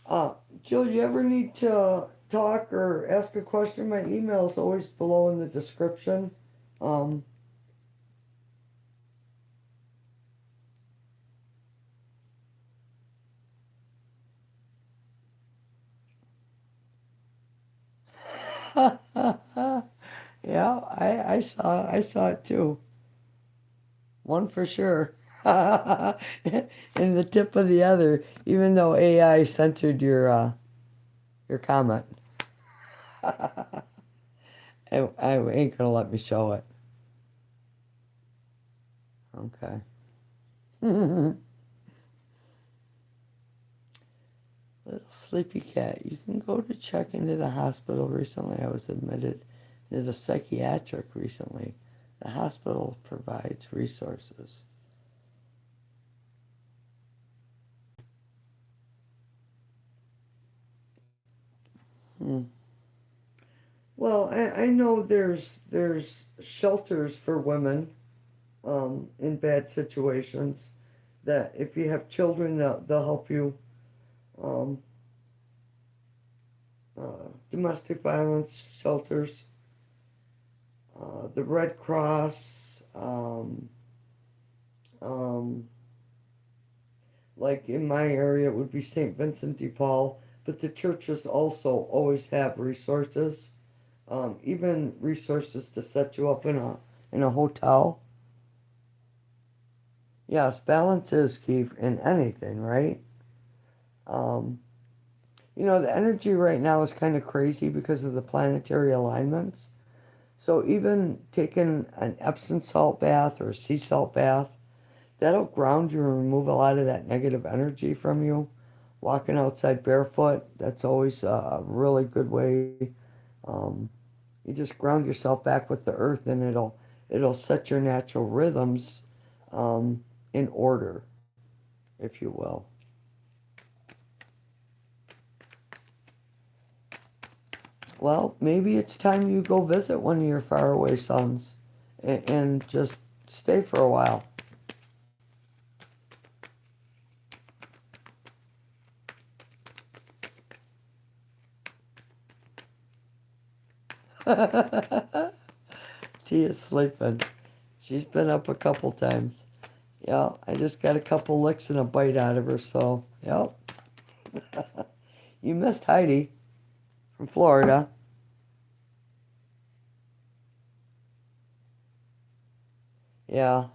Uh, Jill, you ever need to talk or ask a question? My email is always below in the description. Um, yeah, I saw it too. One for sure. And the tip of the other, even though AI censored your comment. I ain't gonna let me show it. Okay. Little sleepy cat. You can go to check into the hospital. Recently, I was admitted into the psychiatric recently. The hospital provides resources. Hmm. Well, I know there's shelters for women in bad situations. That if you have children, they'll help you. Um, Domestic violence shelters, the Red Cross. Um, like in my area, it would be St. Vincent de Paul, but the churches also always have resources, even resources to set you up in a hotel. Yes, balance is key in anything, right? Um, the energy right now is kind of crazy because of the planetary alignments. So even taking an Epsom salt bath or a sea salt bath, that'll ground you and remove a lot of that negative energy from you. Walking outside barefoot, that's always a really good way. Um, you just ground yourself back with the earth, and it'll set your natural rhythms um, in order, if you will. Well, maybe it's time you go visit one of your faraway sons and just stay for a while. Tia's sleeping. She's been up a couple times. Yeah, I just got a couple licks and a bite out of her, so, yep. You missed Heidi from Florida. Yeah,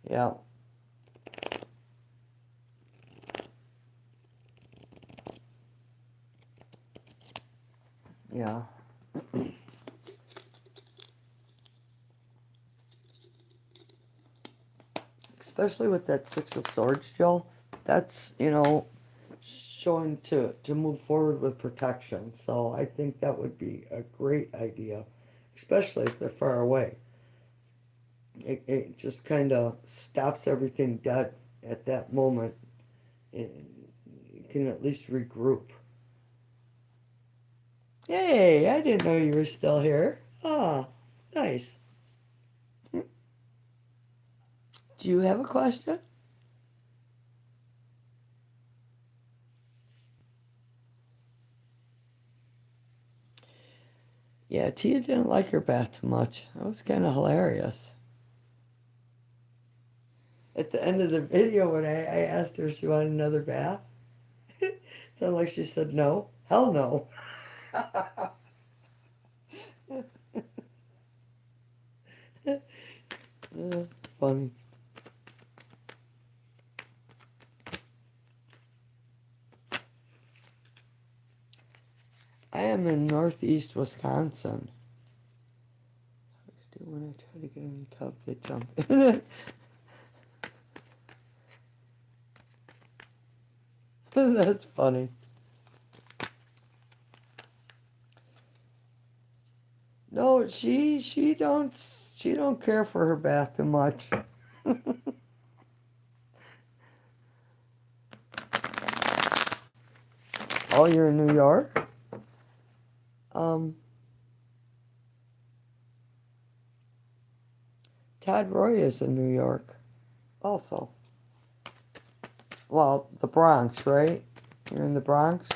yeah, yeah. Especially with that Six of Swords, Jill. That's, showing to move forward with protection. So I think that would be a great idea, especially if they're far away. It just kind of stops everything dead at that moment. And you can at least regroup. Hey, I didn't know you were still here. Ah, nice. Do you have a question? Yeah, Tia didn't like her bath too much. That was kind of hilarious. At the end of the video, when I asked her if she wanted another bath, it sounded like she said no. Hell no. Funny. I am in northeast Wisconsin. When I try to get in the tub, they jump in. That's funny. No, she don't care for her bath too much. Oh, you're in New York? Um, Todd Roy is in New York also. Well, the Bronx, right? You're in the Bronx?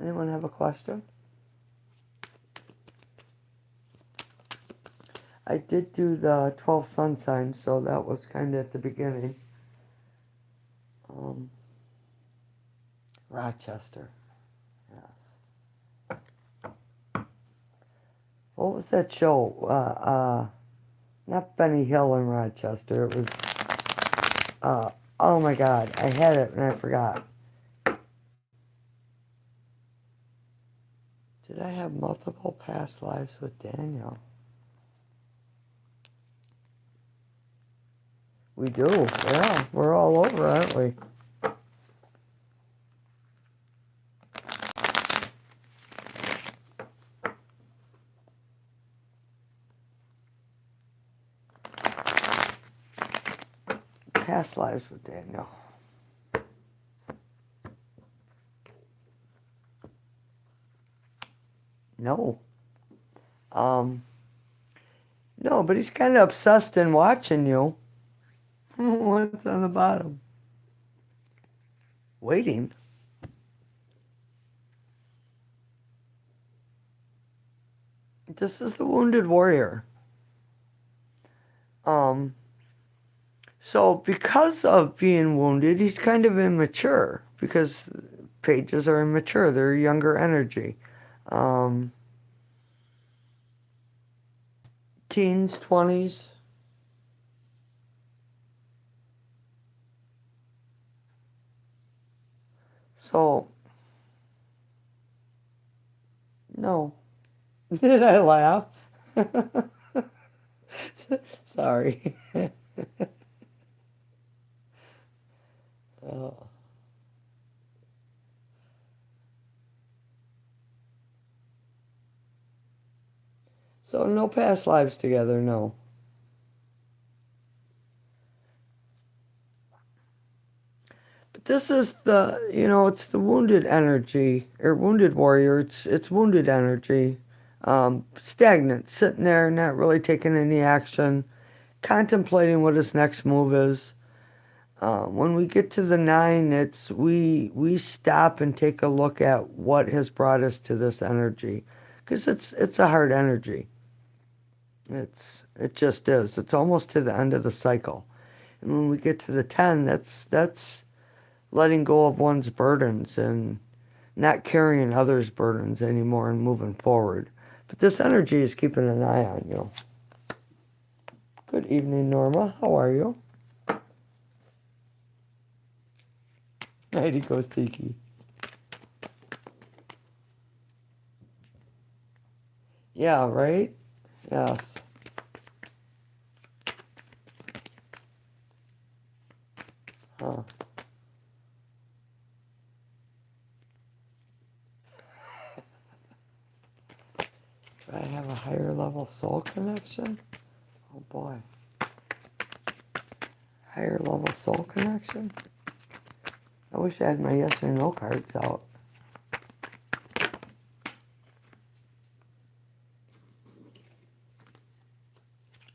Anyone have a question? I did do the 12 sun signs, so that was kind of at the beginning. Um, Rochester, yes. What was that show? Not Benny Hill in Rochester. It was, uh, oh my God, I had it and I forgot. Did I have multiple past lives with Daniel? We do, yeah. We're all over, aren't we? Past lives with Daniel. No. Um, no, but he's kind of obsessed in watching you. What's on the bottom? Waiting. This is the wounded warrior. So because of being wounded, he's kind of immature because pages are immature. They're younger energy. Teens, 20s. So, no. Did I laugh? Sorry. uh, so no past lives together, no. But this is the, it's the wounded energy, or wounded warrior. It's wounded energy. Stagnant, sitting there, not really taking any action, contemplating what his next move is. When we get to the 9, it's we stop and take a look at what has brought us to this energy, because it's a hard energy. It just is. It's almost to the end of the cycle, and when we get to the 10, that's letting go of one's burdens and not carrying others' burdens anymore and moving forward. But this energy is keeping an eye on you. Good evening, Norma. How are you? Nighty Kosiki. Yeah, right? Yes. Huh. Do I have a higher level soul connection? Oh boy. Higher level soul connection? I wish I had my yes or no cards out.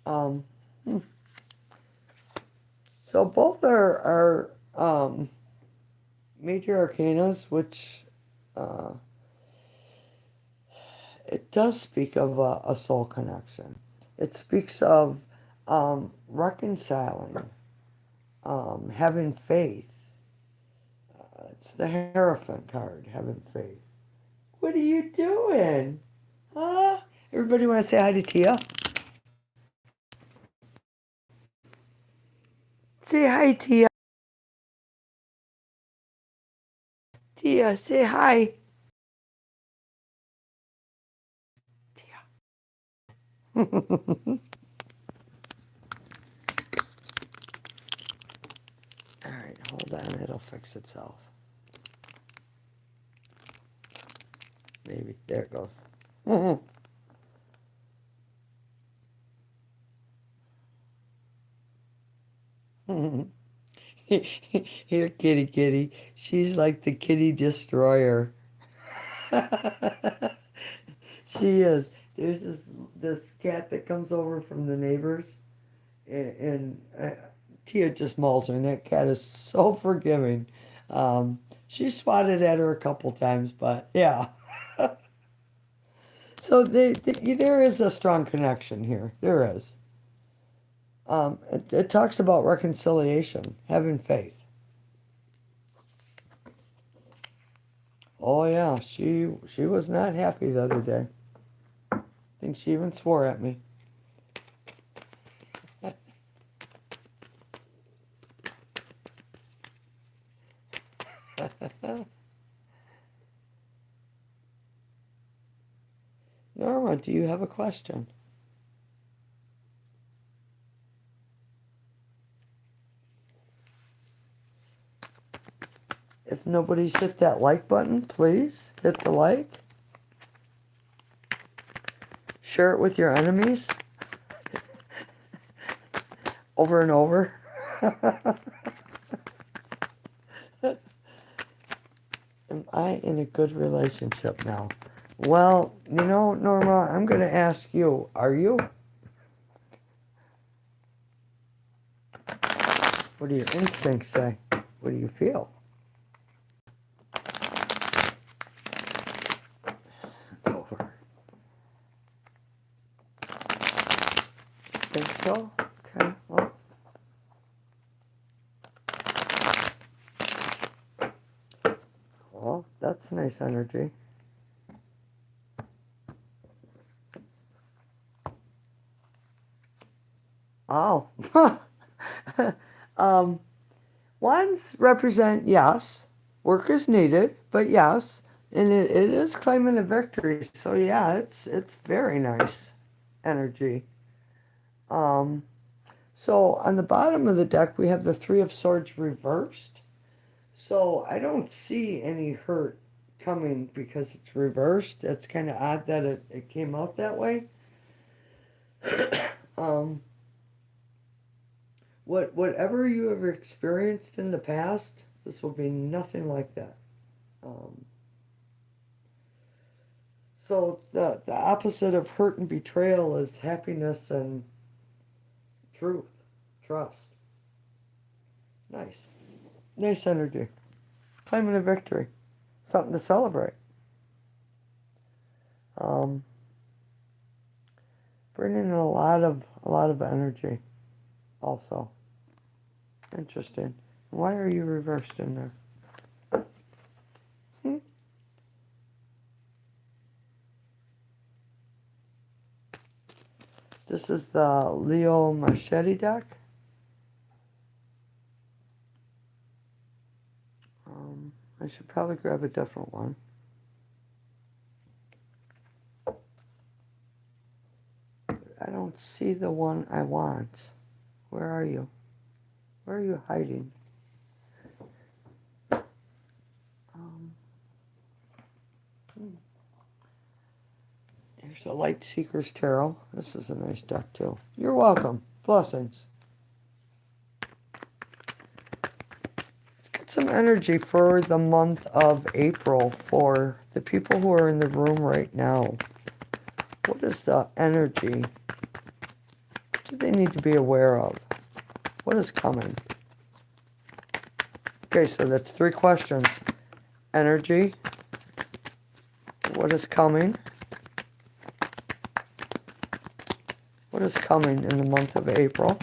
Um, hmm. So both are major arcanas, which it does speak of a soul connection. It speaks of reconciling, having faith. It's the Hierophant card, having faith. What are you doing? Huh? Everybody want to say hi to Tia? Say hi, Tia. Tia, say hi. Tia. All right, hold on. It'll fix itself. Maybe. There it goes. Here, kitty, kitty. She's like the kitty destroyer. She is. There's this cat that comes over from the neighbors, and Tia just mauls her, and that cat is so forgiving. She swatted at her a couple times, but yeah. So there is a strong connection here. There is. It talks about reconciliation, having faith. Oh yeah, she was not happy the other day. I think she even swore at me. Norma, do you have a question? If nobody's hit that like button, please hit the like. Share it with your enemies over and over. Am I in a good relationship now? Well, Norma, I'm going to ask you, are you? What do your instincts say? What do you feel? Over. think so. Okay, well, that's nice energy. Oh. um, Ones represent yes, work is needed, but yes, and it is claiming a victory. So yeah, it's very nice energy. Um, so on the bottom of the deck we have the Three of Swords reversed. So I don't see any hurt coming because it's reversed. It's kind of odd that it came out that way. um, whatever you have experienced in the past, this will be nothing like that. Um, so the opposite of hurt and betrayal is happiness and truth, trust. Nice, nice energy. Claiming a victory, something to celebrate. Um, Bringing in a lot of energy. Also, interesting. Why are you reversed in there? Hmm? This is the Leo Machete deck. I should probably grab a different one. I don't see the one I want. Where are you? Where are you hiding? Um, Here's the Light Seeker's Tarot. This is a nice deck too. You're welcome. Blessings. Let's get some energy for the month of April for the people who are in the room right now. What is the energy? What do they need to be aware of? What is coming? Okay, so that's 3 questions. Energy. What is coming? What is coming in the month of April?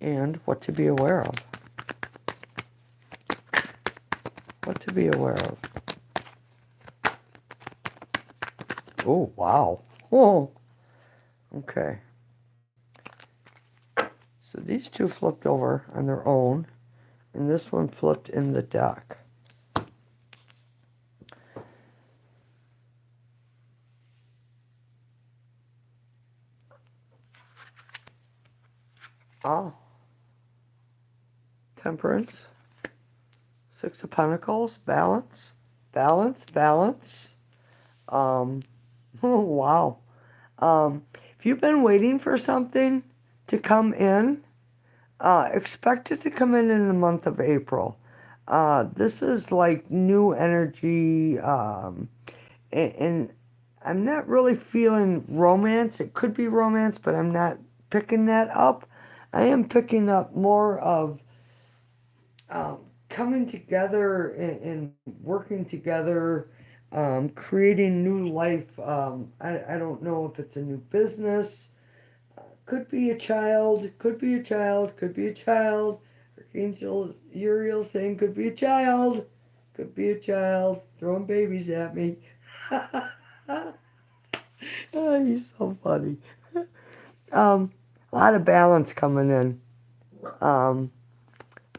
And what to be aware of. What to be aware of. Oh, wow. Oh, okay. So these two flipped over on their own, and this one flipped in the deck. Ah, Temperance, 6 of Pentacles, balance, balance, balance. Oh, wow. If you've been waiting for something to come in, expect it to come in the month of April. This is like new energy, and I'm not really feeling romance. It could be romance, but I'm not picking that up. I am picking up more of coming together and working together, creating new life. I don't know if it's a new business. Could be a child, could be a child, could be a child. Archangel Uriel saying could be a child, could be a child, throwing babies at me. Oh, he's so funny. A lot of balance coming in.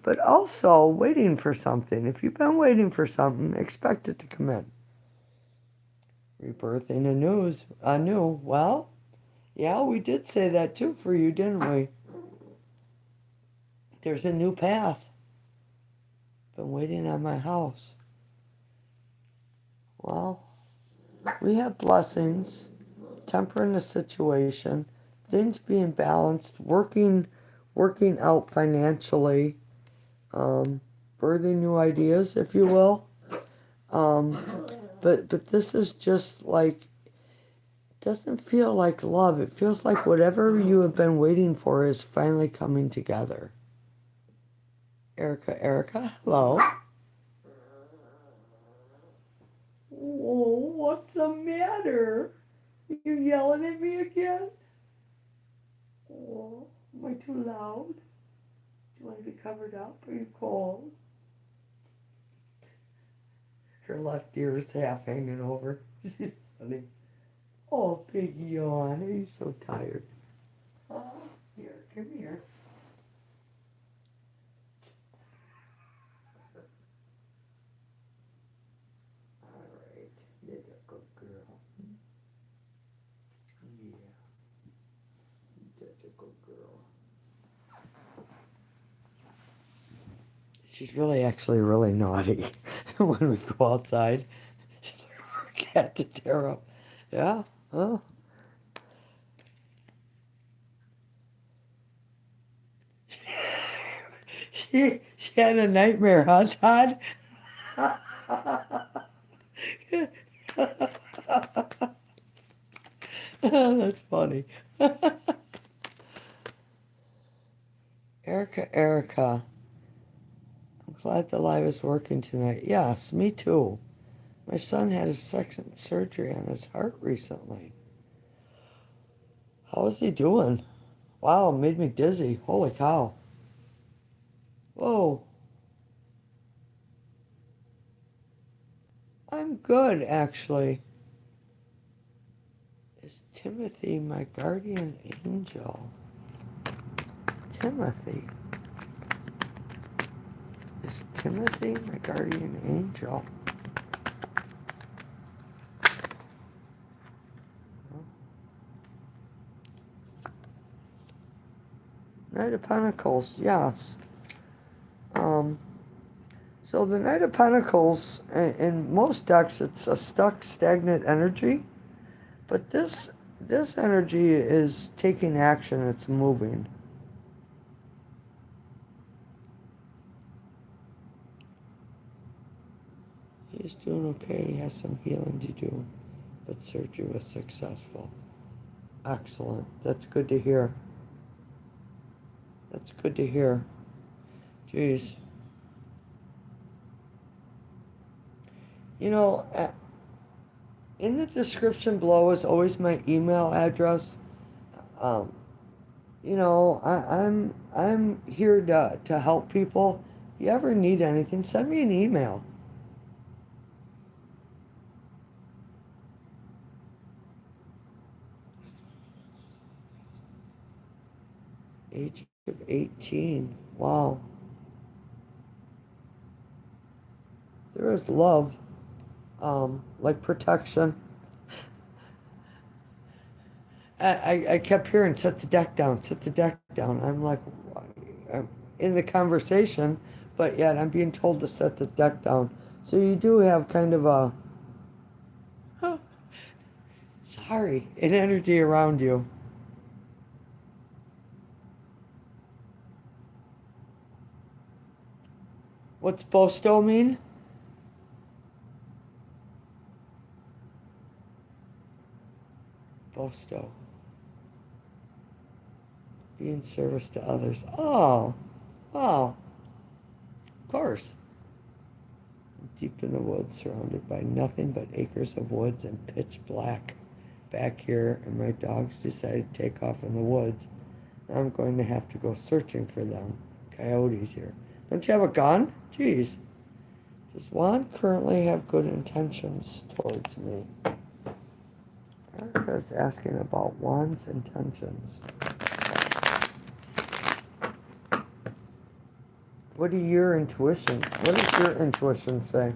But also waiting for something. If you've been waiting for something, expect it to come in. Rebirthing anew. Well, yeah, we did say that too for you, didn't we? There's a new path. Been waiting on my house. Well, we have blessings, tempering the situation, things being balanced, working out financially, birthing new ideas, if you will. But this is just like, doesn't feel like love. It feels like whatever you have been waiting for is finally coming together. Erica, hello. Oh, what's the matter? You yelling at me again? Oh, am I too loud? Do you want to be covered up? Are you cold? Her left ear is half hanging over. She's funny. Oh, big yawn. Are you so tired? Oh, here, come here. All right, you're a good girl. Yeah, such a good girl. She's really actually really naughty when we go outside. She'll forget to tear up. Yeah, huh? She had a nightmare, huh, Todd? That's funny. Erica, I'm glad the live is working tonight. Yes, me too. My son had his second surgery on his heart recently. How is he doing? Wow, made me dizzy. Holy cow. Whoa. I'm good, actually. Is Timothy my guardian angel? Timothy. Is Timothy my guardian angel? Knight of Pentacles, yes. So the Knight of Pentacles, in most decks, it's a stuck, stagnant energy. But this energy is taking action, it's moving. He's doing okay, he has some healing to do, but surgery was successful. Excellent, that's good to hear. That's good to hear. Jeez. You know, in the description below is always my email address. You know, I'm here to help people. If you ever need anything, send me an email. Age of 18. Wow. There is love, like protection. I kept hearing, set the deck down, set the deck down. I'm like, I'm in the conversation, but yet I'm being told to set the deck down. So you do have kind of a, oh, sorry, an energy around you. What's bosto mean? Bosto. Be in service to others. Oh, wow. Of course. Deep in the woods, surrounded by nothing but acres of woods and pitch black. Back here, and my dogs decided to take off in the woods. I'm going to have to go searching for them. Coyotes here. Don't you have a gun? Jeez. Does Juan currently have good intentions towards me? Erica's asking about Juan's intentions. What does your intuition say?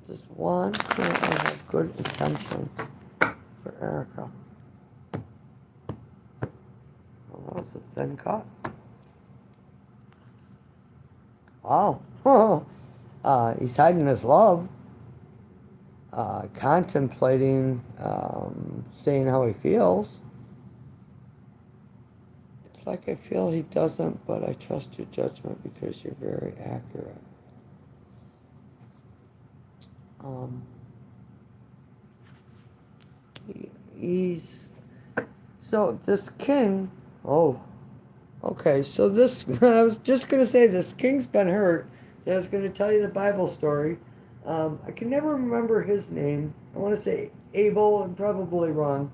Does Juan currently have good intentions for Erica? Well, that was a thin cut. Wow. He's hiding his love. Contemplating saying how he feels. It's like I feel he doesn't, but I trust your judgment because you're very accurate. He's so this king. Oh, okay. So this I was just gonna say this king's been hurt. I was gonna tell you the Bible story I can never remember his name. I want to say Abel, I'm probably wrong.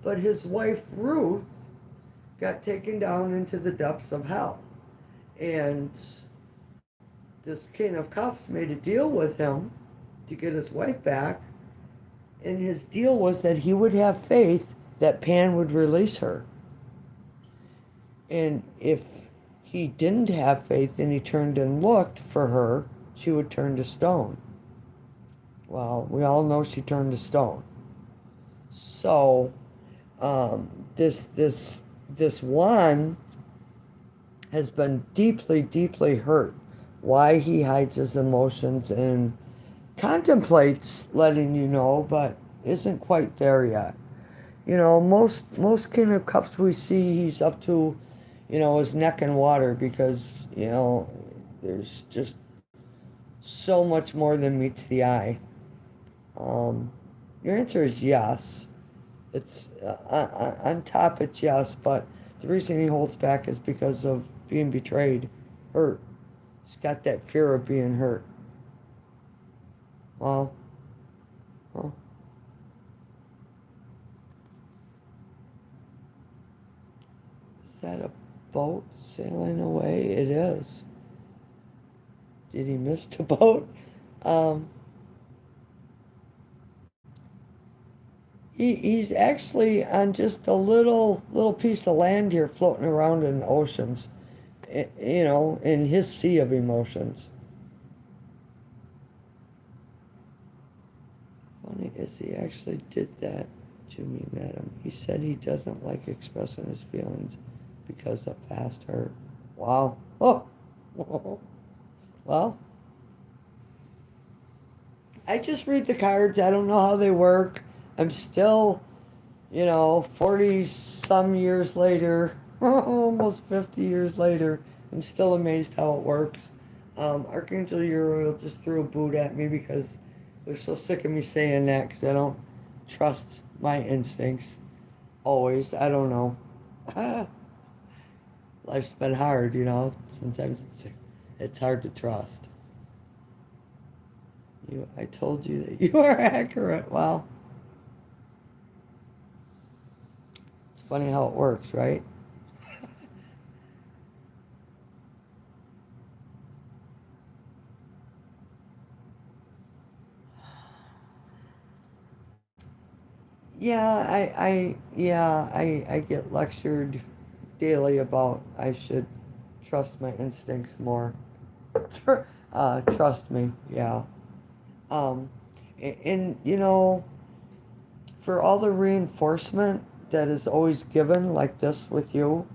But his wife Ruth got taken down into the depths of hell. And this king of cups made a deal with him to get his wife back. And his deal was that he would have faith that Pan would release her. And if he didn't have faith and he turned and looked for her, she would turn to stone. Well, we all know she turned to stone. So um, this one has been deeply, deeply hurt. Why he hides his emotions and contemplates letting you know, but isn't quite there yet. You know, most King of Cups we see, he's up to, his neck in water because there's just so much more than meets the eye. Um, your answer is yes. It's on top. It's yes, but the reason he holds back is because of being betrayed, hurt. He's got that fear of being hurt. Well, well, is that a boat sailing away? It is. Did he miss the boat? Um, he's actually on just a little piece of land here, floating around in the oceans. In his sea of emotions. Funny is he actually did that to me, madam. He said he doesn't like expressing his feelings because of past hurt. Wow. Oh. Well, I just read the cards. I don't know how they work. I'm still, 40 some years later, almost 50 years later, I'm still amazed how it works. Archangel Uriel just threw a boot at me because they're so sick of me saying that because I don't trust my instincts always. I don't know. Life's been hard, Sometimes it's hard to trust. I told you that you are accurate. Well, it's funny how it works, right? I get lectured daily about I should trust my instincts more. Trust me, yeah. Um, and for all the reinforcement that is always given, like this with you,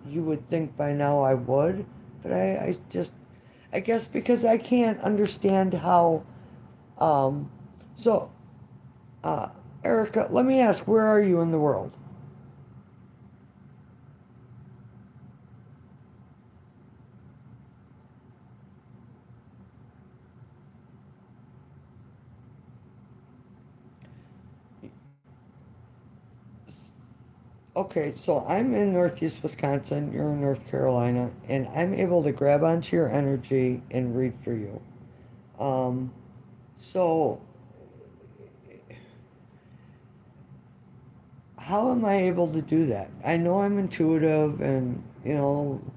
you would think by now I would, but I guess because I can't understand how. Um, so, uh, Erica, let me ask, where are you in the world? Okay, so I'm in Northeast Wisconsin, you're in North Carolina, and I'm able to grab onto your energy and read for you. Um, so how am I able to do that? I know I'm intuitive and,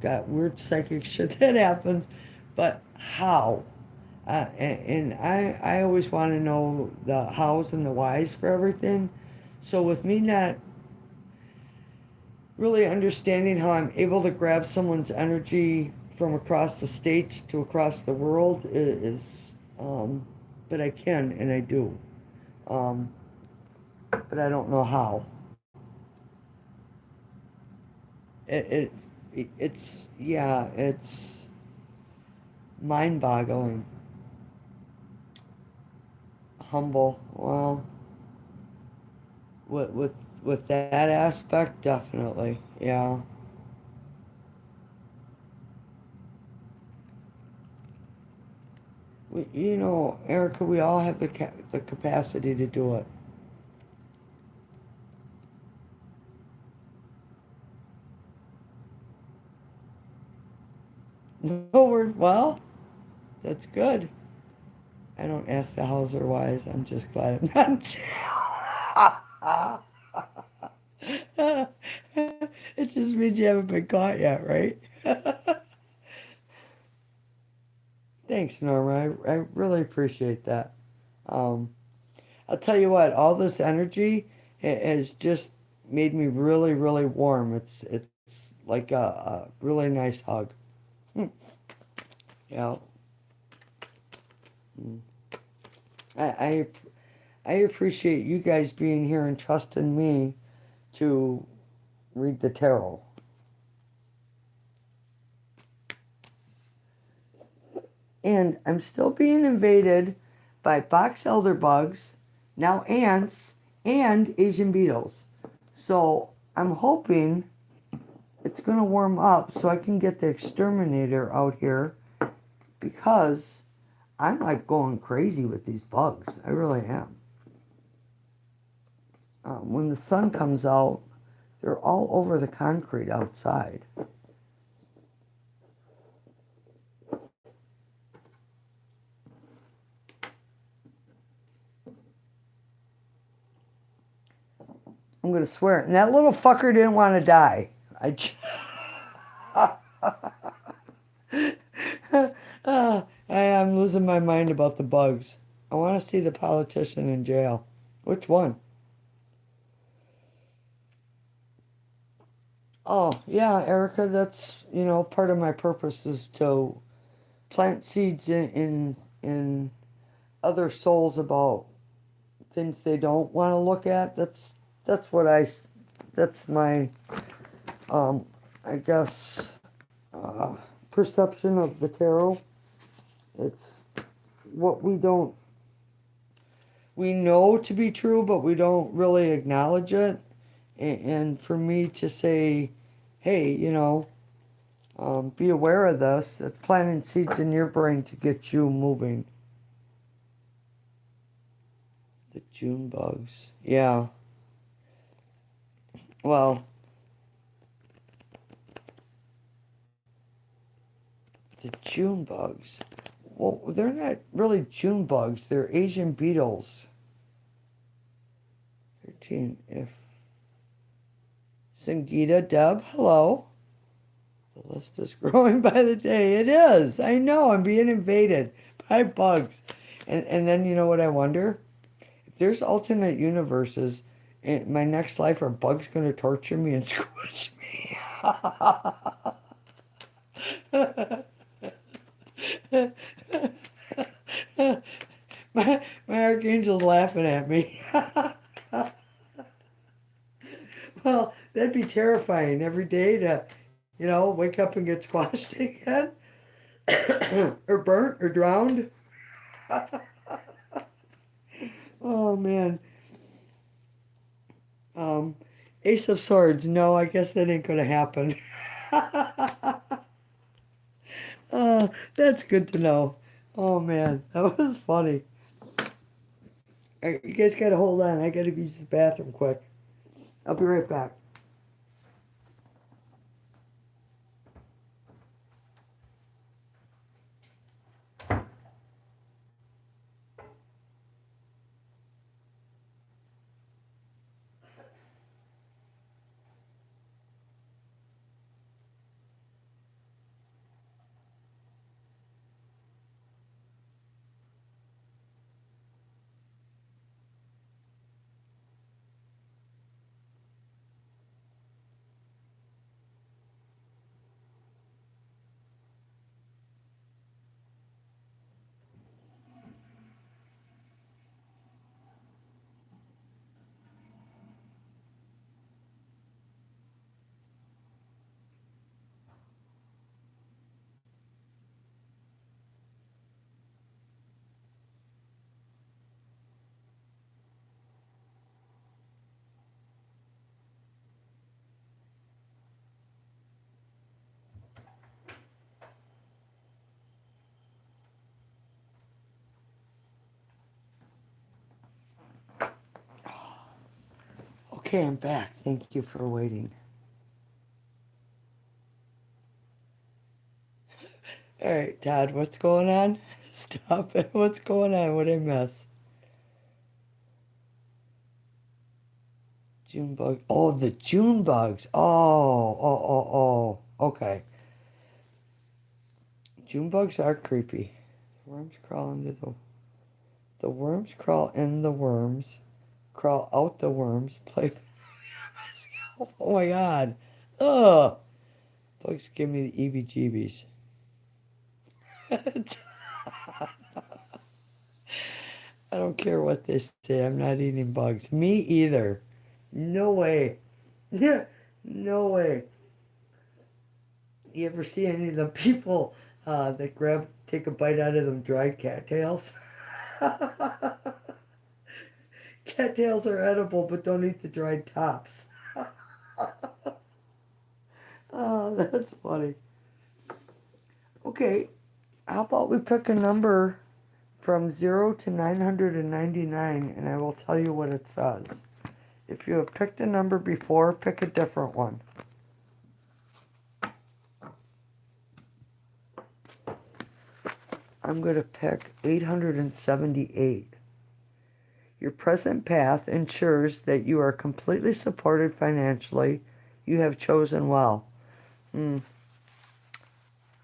got weird psychic shit that happens, but how? And I always want to know the hows and the whys for everything. So with me not really understanding how I'm able to grab someone's energy from across the states to across the world but I can and I do. Um, but I don't know how. It's mind-boggling. Humble. Well, with with with that aspect, definitely. Yeah. Erica, we all have the capacity to do it. No word. Well, that's good. I don't ask the hows or whys. I'm just glad I'm not in jail. It just means you haven't been caught yet, right? Thanks, Norma. I really appreciate that. Um, I'll tell you what, all this energy has just made me really, really warm. It's like a really nice hug. Hmm. Yeah. Mm. I, I I appreciate you guys being here and trusting me to read the tarot. And I'm still being invaded by box elder bugs, now ants, and Asian beetles. So I'm hoping it's going to warm up so I can get the exterminator out here because I'm like going crazy with these bugs. I really am. When the sun comes out, they're all over the concrete outside. I'm going to swear. And that little fucker didn't want to die. I am losing my mind about the bugs. I want to see the politician in jail. Which one? Oh, yeah, Erica, that's, part of my purpose is to plant seeds in other souls about things they don't want to look at. That's what that's my, um, I guess, uh, perception of the tarot. It's what we know to be true, but we don't really acknowledge it. And for me to say, hey, be aware of this, it's planting seeds in your brain to get you moving. The June bugs. Yeah. Well, the June bugs. Well, they're not really June bugs. They're Asian beetles. 13. If Sangeeta, Deb, hello. The list is growing by the day. It is. I know. I'm being invaded by bugs. And then you know what I wonder? If there's alternate universes, in my next life, are bugs going to torture me and squish me? my archangel's laughing at me. Well, that'd be terrifying every day to, wake up and get squashed again, or burnt, or drowned. Oh man. Um, Ace of Swords. No, I guess that ain't gonna happen. That's good to know. Oh man, that was funny. All right, you guys gotta hold on. I gotta use the bathroom quick. I'll be right back. Okay, I'm back. Thank you for waiting. All right, Todd, what's going on? Stop it. What's going on? What did I miss? June bug. Oh, the June bugs. Oh. Okay. June bugs are creepy. Worms crawl into the worms crawl in the worms, crawl out the worms, play myself. Oh my god. Ugh. Bugs give me the EBGBs. I don't care what they say. I'm not eating bugs. Me either. No way. No way. You ever see any of the people that take a bite out of them dried cattails? Cattails are edible, but don't eat the dried tops. Oh, that's funny. Okay, how about we pick a number from 0 to 999 and I will tell you what it says. If you have picked a number before, pick a different one. I'm going to pick 878. Your present path ensures that you are completely supported financially. You have chosen well.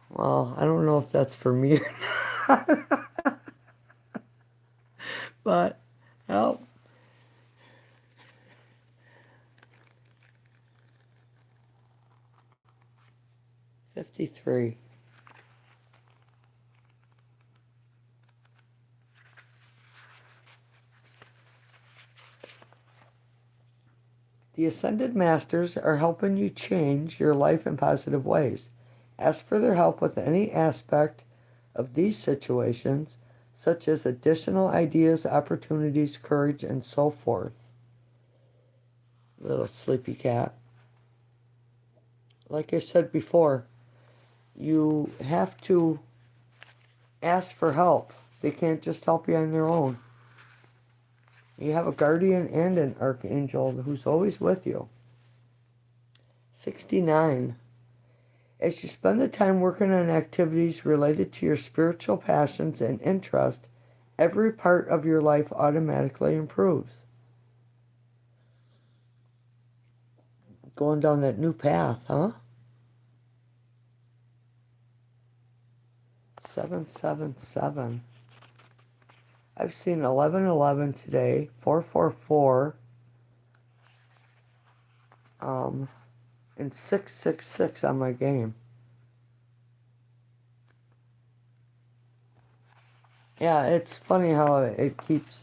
Well, I don't know if that's for me or not. But, well, 53. The Ascended Masters are helping you change your life in positive ways. Ask for their help with any aspect of these situations, such as additional ideas, opportunities, courage, and so forth. Little sleepy cat. Like I said before, you have to ask for help. They can't just help you on their own. You have a guardian and an archangel who's always with you. 69. As you spend the time working on activities related to your spiritual passions and interest, every part of your life automatically improves. Going down that new path, huh? 777. I've seen 1111 today, 444, and 666 on my game. Yeah, it's funny how it keeps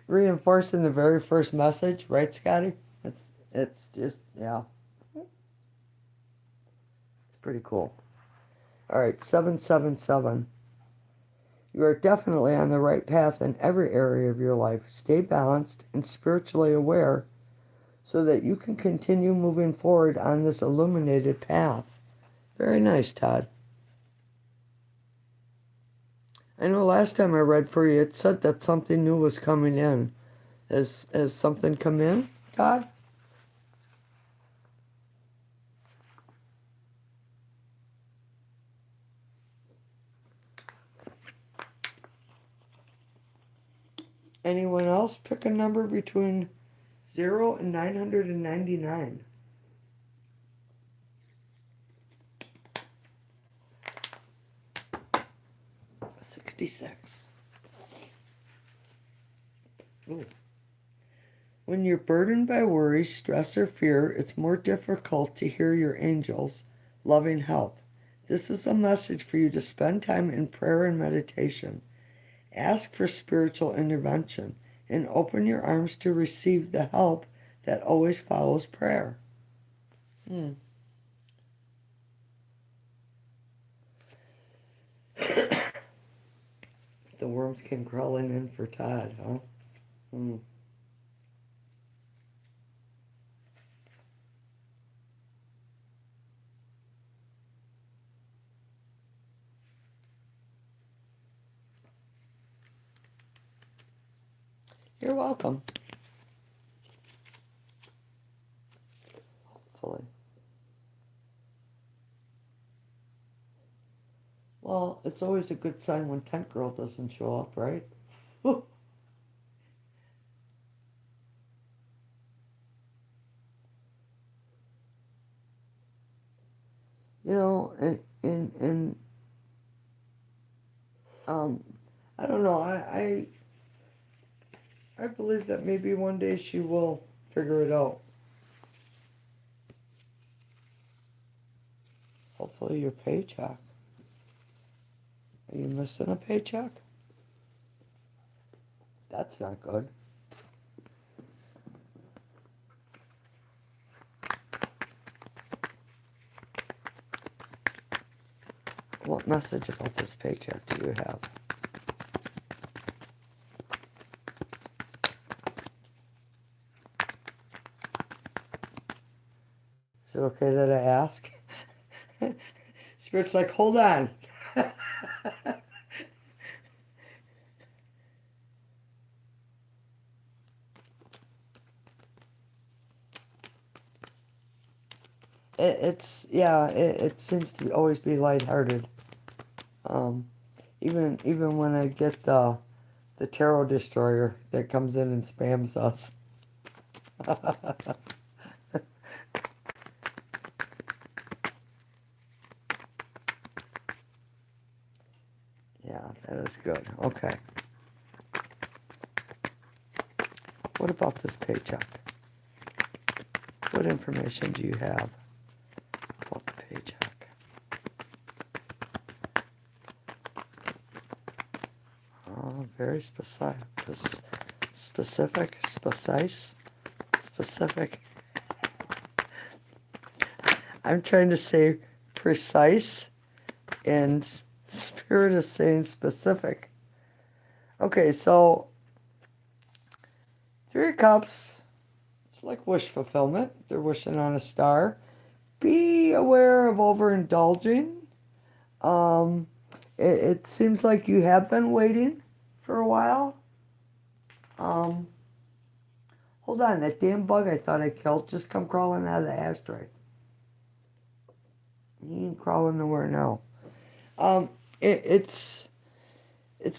reinforcing the very first message, right, Scotty? It's just, yeah. It's pretty cool. All right, 777. You are definitely on the right path in every area of your life. Stay balanced and spiritually aware so that you can continue moving forward on this illuminated path. Very nice, Todd. I know last time I read for you, it said that something new was coming in. Has something come in, Todd? Anyone else pick a number between 0 and 999? $66. Ooh. When you're burdened by worry, stress, or fear, it's more difficult to hear your angels' loving help. This is a message for you to spend time in prayer and meditation. Ask for spiritual intervention and open your arms to receive the help that always follows prayer. The worms came crawling in for Todd, huh? You're welcome. Hopefully. Well, it's always a good sign when Tent Girl doesn't show up, right? You know, and um, I don't know. I believe that maybe one day she will figure it out. Hopefully, your paycheck. Are you missing a paycheck? That's not good. What message about this paycheck do you have? Is it okay that I ask? Spirit's like, hold on. it seems to always be lighthearted. Um, even when I get the tarot destroyer that comes in and spams us. Yeah, that is good. Okay. What about this paycheck? What information do you have about the paycheck? Oh, very specific. I'm trying to say precise, and Spirit is saying specific. Okay, so Three of Cups, it's like wish fulfillment. They're wishing on a star. Be aware of overindulging. Um, it seems like you have been waiting for a while. Um, hold on, that damn bug I thought I killed just come crawling out of the ashtray. He ain't crawling nowhere now. Um, it's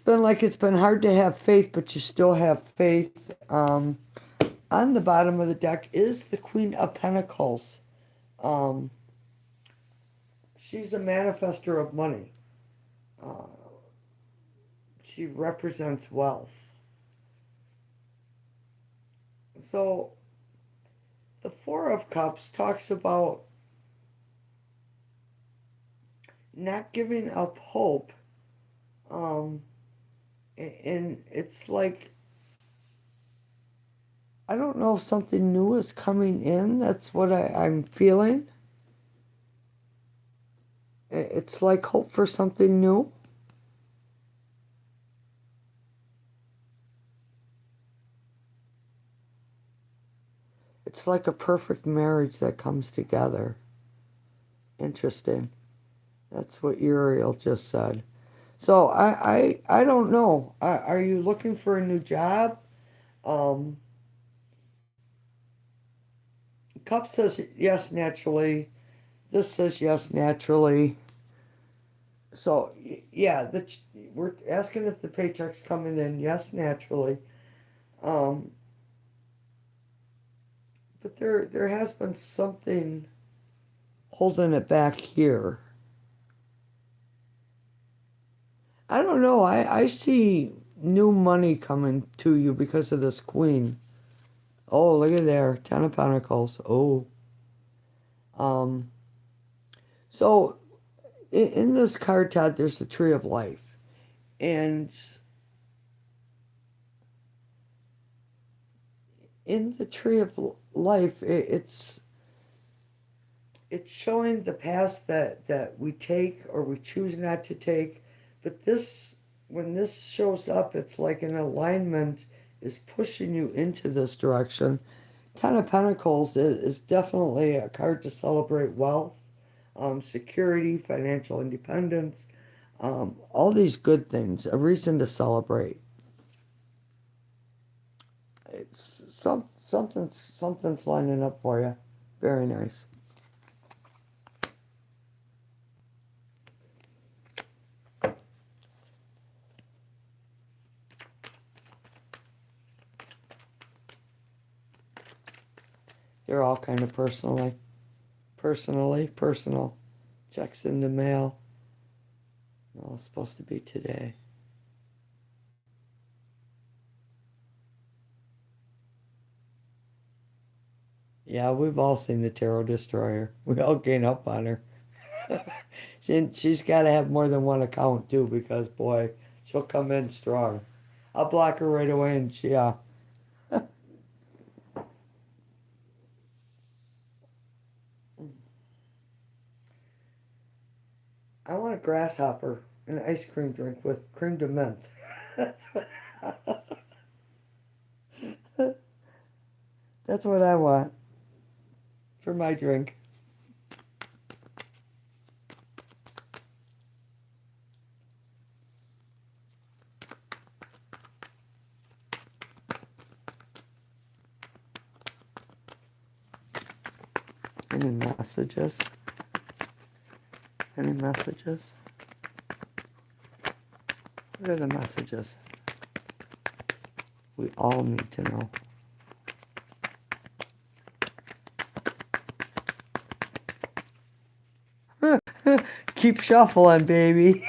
been like it's been hard to have faith, but you still have faith. On the bottom of the deck is the Queen of Pentacles. Um, she's a manifester of money. Uh, she represents wealth. So the Four of Cups talks about not giving up hope. Um, and it's like, I don't know if something new is coming in. That's what I'm feeling. It's like hope for something new. It's like a perfect marriage that comes together. Interesting. That's what Uriel just said. So I don't know. Are you looking for a new job? Um, Cup says yes naturally. This says yes naturally. So yeah, we're asking if the paycheck's coming in. Yes, naturally. Um, but there has been something holding it back here. I don't know. I see new money coming to you because of this queen. Oh, look at there. Ten of Pentacles. Oh. Um, so in this card, Todd, there's the Tree of Life. And in the Tree of Life, it's showing the paths that we take or we choose not to take. But this, when this shows up, it's like an alignment is pushing you into this direction. Ten of Pentacles is definitely a card to celebrate wealth, security, financial independence, all these good things, a reason to celebrate. It's something's lining up for you. Very nice. They're all kind of personal. Checks in the mail. No, it's supposed to be today. Yeah, we've all seen the Tarot Destroyer. We all gain up on her. She's got to have more than one account too, because boy, she'll come in strong. I'll block her right away, and yeah. I want a grasshopper, an ice cream drink with cream de menthe. That's what, that's what I want for my drink. Any messages? Any messages? What are the messages we all need to know? Keep shuffling, baby.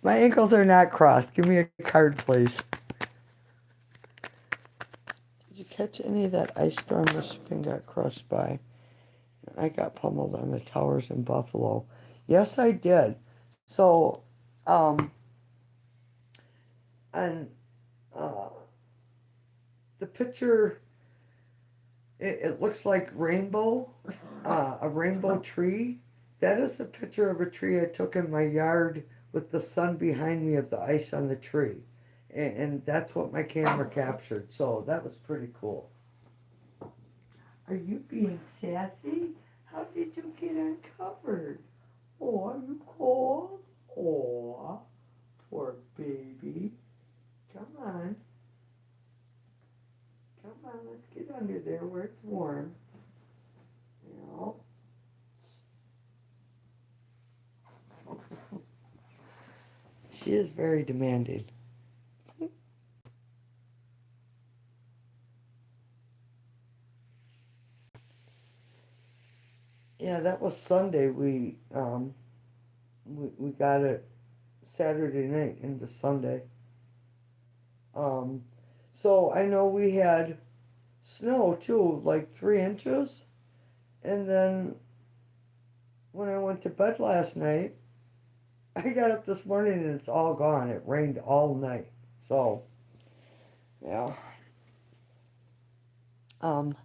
My ankles are not crossed. Give me a card, please. Did you catch any of that ice storm Michigan got crushed by? I got pummeled on the towers in Buffalo. Yes, I did. So, and uh, the picture, it looks like rainbow, a rainbow tree. That is a picture of a tree I took in my yard with the sun behind me of the ice on the tree. And that's what my camera captured. So that was pretty cool. Are you being sassy? How did you get uncovered? Oh, are you cold? Oh, poor baby. Come on. Come on, let's get under there where it's warm. You know. She is very demanding. Yeah, that was Sunday. We got it Saturday night into Sunday. Um, so I know we had snow too, like 3 inches. And then when I went to bed last night, I got up this morning and it's all gone. It rained all night. So, yeah. Um,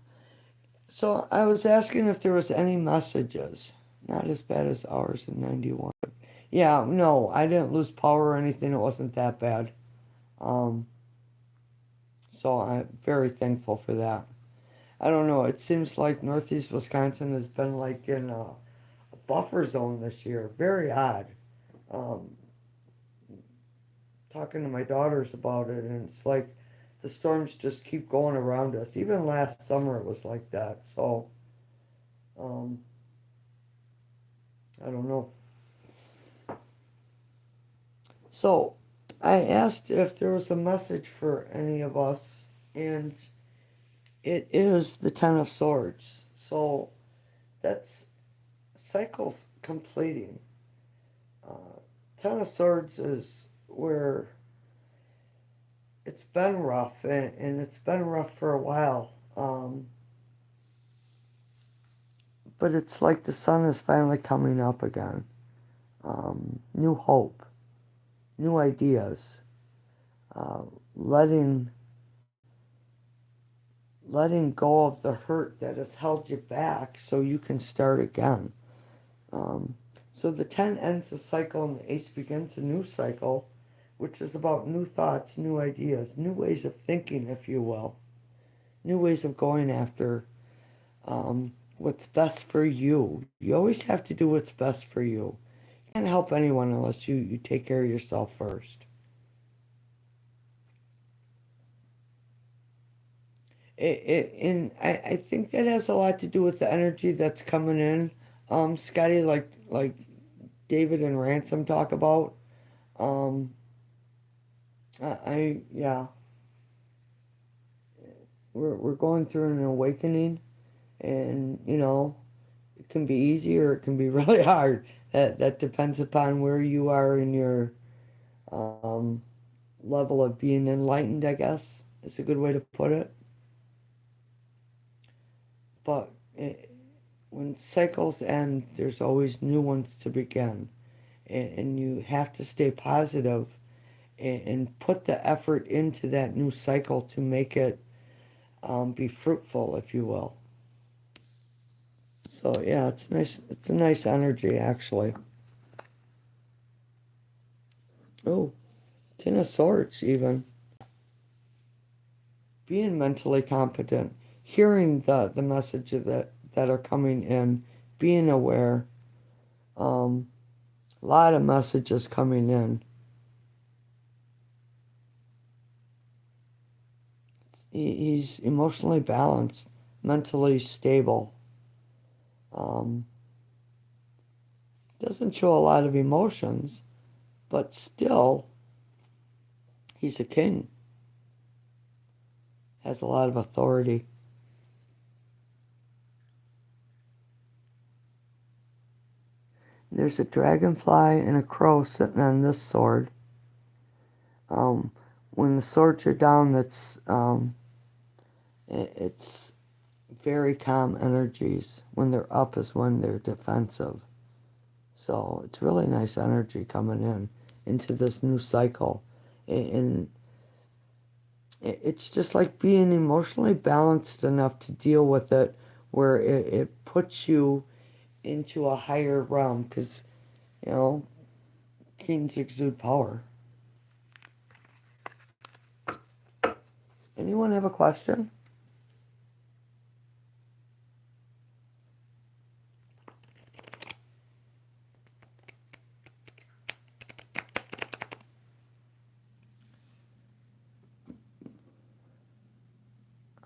so I was asking if there was any messages. Not as bad as ours in 91. Yeah, no, I didn't lose power or anything. It wasn't that bad. Um, so I'm very thankful for that. I don't know. It seems like Northeast Wisconsin has been like in a buffer zone this year. Very odd. Um, talking to my daughters about it, and it's like the storms just keep going around us. Even last summer it was like that. So, um, I don't know. So, I asked if there was a message for any of us, and it is the Ten of Swords. So, that's cycles completing. Uh, Ten of Swords is where it's been rough, and it's been rough for a while. But it's like the sun is finally coming up again. New hope, new ideas, uh, letting letting go of the hurt that has held you back, so you can start again. Um, so the 10 ends the cycle, and the ace begins a new cycle, which is about new thoughts, new ideas, new ways of thinking, if you will, new ways of going after what's best for you. You always have to do what's best for you. You can't help anyone unless you take care of yourself first. And I think that has a lot to do with the energy that's coming in. Scotty, like David and Ransom talk about. Um, yeah. we're going through an awakening, and it can be easy or it can be really hard. That depends upon where you are in your um, level of being enlightened, I guess is a good way to put it. But when cycles end, there's always new ones to begin, and you have to stay positive and put the effort into that new cycle to make it be fruitful, if you will. So yeah, it's nice. It's a nice energy, actually. Oh, Ten of Swords, even being mentally competent, hearing the messages that are coming in, being aware. A lot of messages coming in. He's emotionally balanced, mentally stable. Um, doesn't show a lot of emotions, but still, he's a king. Has a lot of authority. There's a dragonfly and a crow sitting on this sword. Um, when the swords are down, it's very calm energies. When they're up is when they're defensive. So it's really nice energy coming in into this new cycle. And it's just like being emotionally balanced enough to deal with it where it puts you into a higher realm because, you know, kings exude power. Anyone have a question?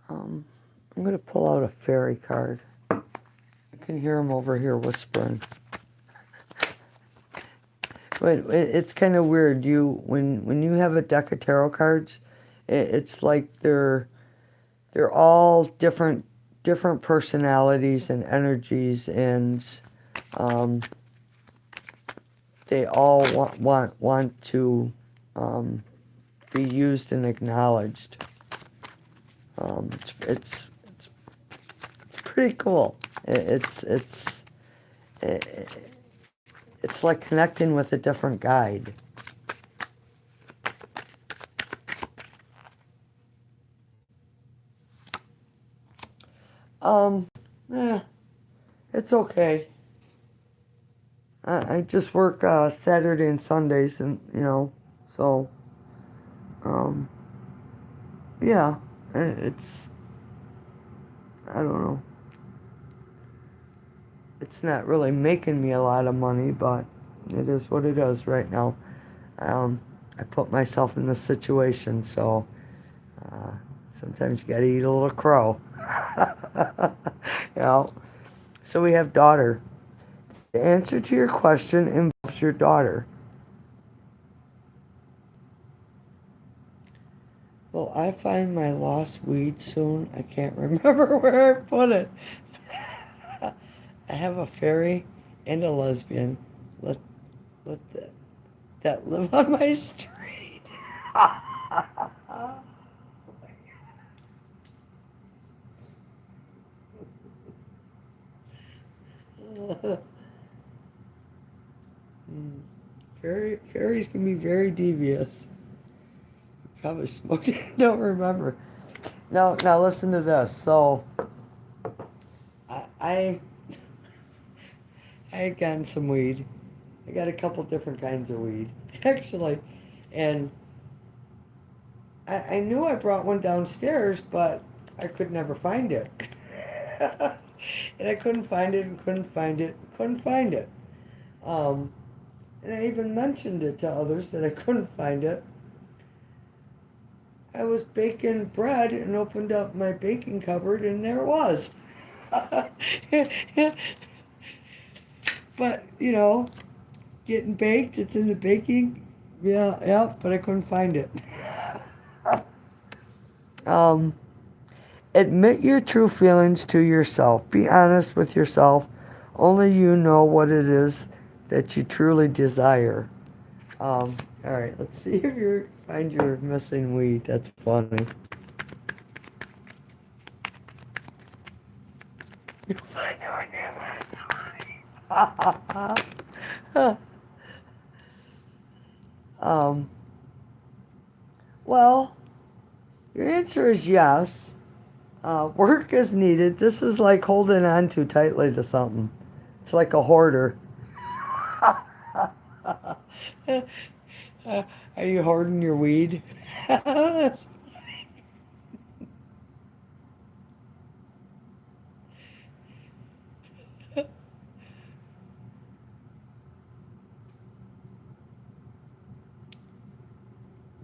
Um, I'm going to pull out a fairy card. I can hear him over here whispering. But it's kind of weird. When you have a deck of tarot cards, it's like they're all different personalities and energies, and um, they all want to um, be used and acknowledged. It's pretty cool. It's like connecting with a different guide. Um, eh, it's okay. I just work Saturday and Sundays, and so um, yeah, it's I don't know. It's not really making me a lot of money, but it is what it is right now. Um, I put myself in this situation, so uh, sometimes you gotta eat a little crow. you know. So we have daughter. The answer to your question involves your daughter. Will I find my lost weed soon? I can't remember where I put it. I have a fairy and a lesbian. Let that live on my street. Fairies can be very devious. Probably smoked it. Don't remember. Now listen to this. So I I had gotten some weed. I got a couple different kinds of weed, actually, and I knew I brought one downstairs, but I could never find it. and I couldn't find it and couldn't find it, couldn't find it. Um, and I even mentioned it to others that I couldn't find it. I was baking bread and opened up my baking cupboard and there it was. but, getting baked, it's in the baking. Yeah, but I couldn't find it. um, Admit your true feelings to yourself. Be honest with yourself. Only you know what it is that you truly desire. All right, let's see if you find your missing weed. That's funny. You'll find it when you're um, well, your answer is yes. Work is needed. This is like holding on too tightly to something. It's like a hoarder. Are you hoarding your weed?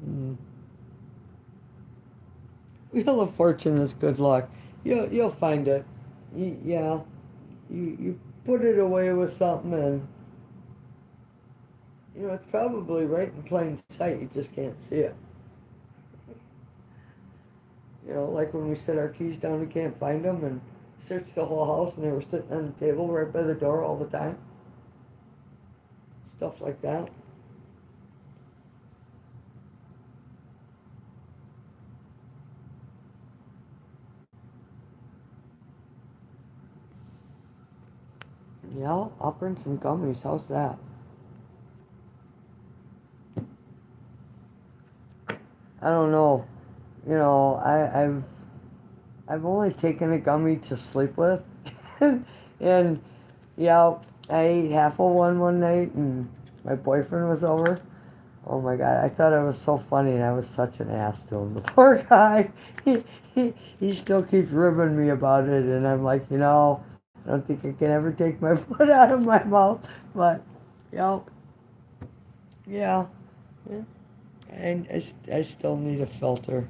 Mm. Wheel of Fortune is good luck. You'll find it. Yeah, you put it away with something, and it's probably right in plain sight. You just can't see it. Like when we set our keys down, we can't find them, and searched the whole house, and they were sitting on the table right by the door all the time. Stuff like that. Yeah, I'll bring some gummies. How's that? I don't know. I've only taken a gummy to sleep with, and yeah, I ate half of one night, and my boyfriend was over. Oh my God, I thought I was so funny, and I was such an ass to him. The poor guy, he still keeps ribbing me about it, and I'm like, I don't think I can ever take my foot out of my mouth, but, yeah, yeah, yeah. And I still need a filter.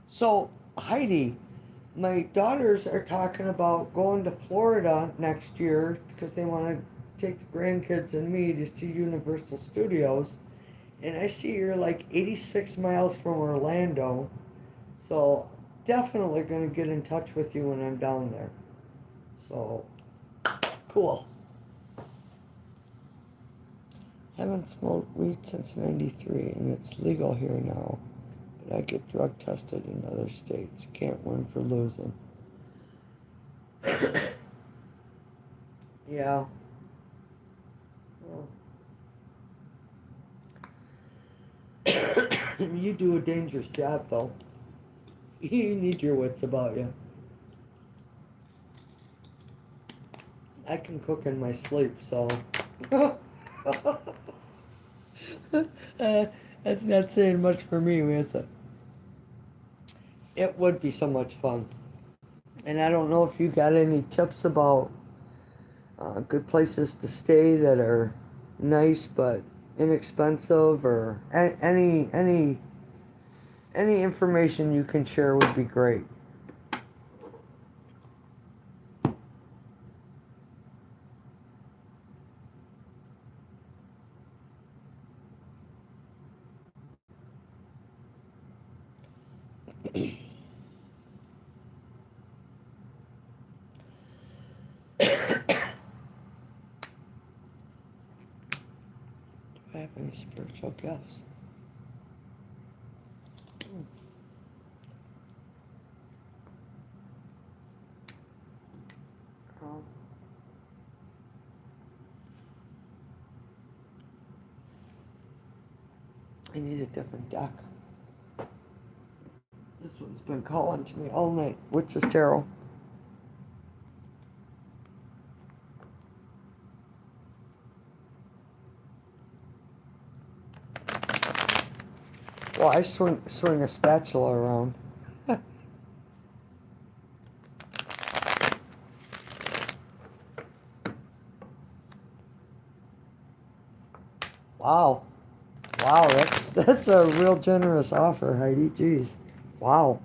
So, Heidi, my daughters are talking about going to Florida next year because they want to take the grandkids and me to see Universal Studios. And I see you're like 86 miles from Orlando. So, definitely going to get in touch with you when I'm down there. So, cool. Haven't smoked weed since '93, and it's legal here now. But I get drug tested in other states. Can't win for losing. Yeah. Well, you do a dangerous job, though. You need your wits about you. I can cook in my sleep, so. uh, that's not saying much for me, is it? It would be so much fun. And I don't know if you got any tips about good places to stay that are nice but inexpensive, or any information you can share would be great. Do I have any spiritual gifts? Oh, I need a different deck. This one's been calling to me all night. Which is tarot. Well, I swing a spatula around. Wow. Wow, that's a real generous offer, Heidi. Jeez. Wow.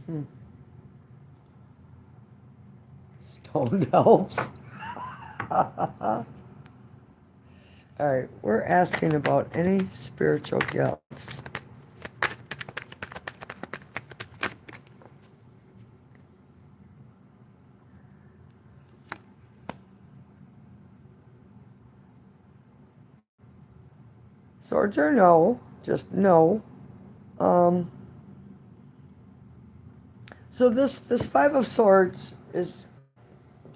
Hmm. Stoned helps. All right, we're asking about any spiritual gifts. Swords are no, just no. Um, so this Five of Swords is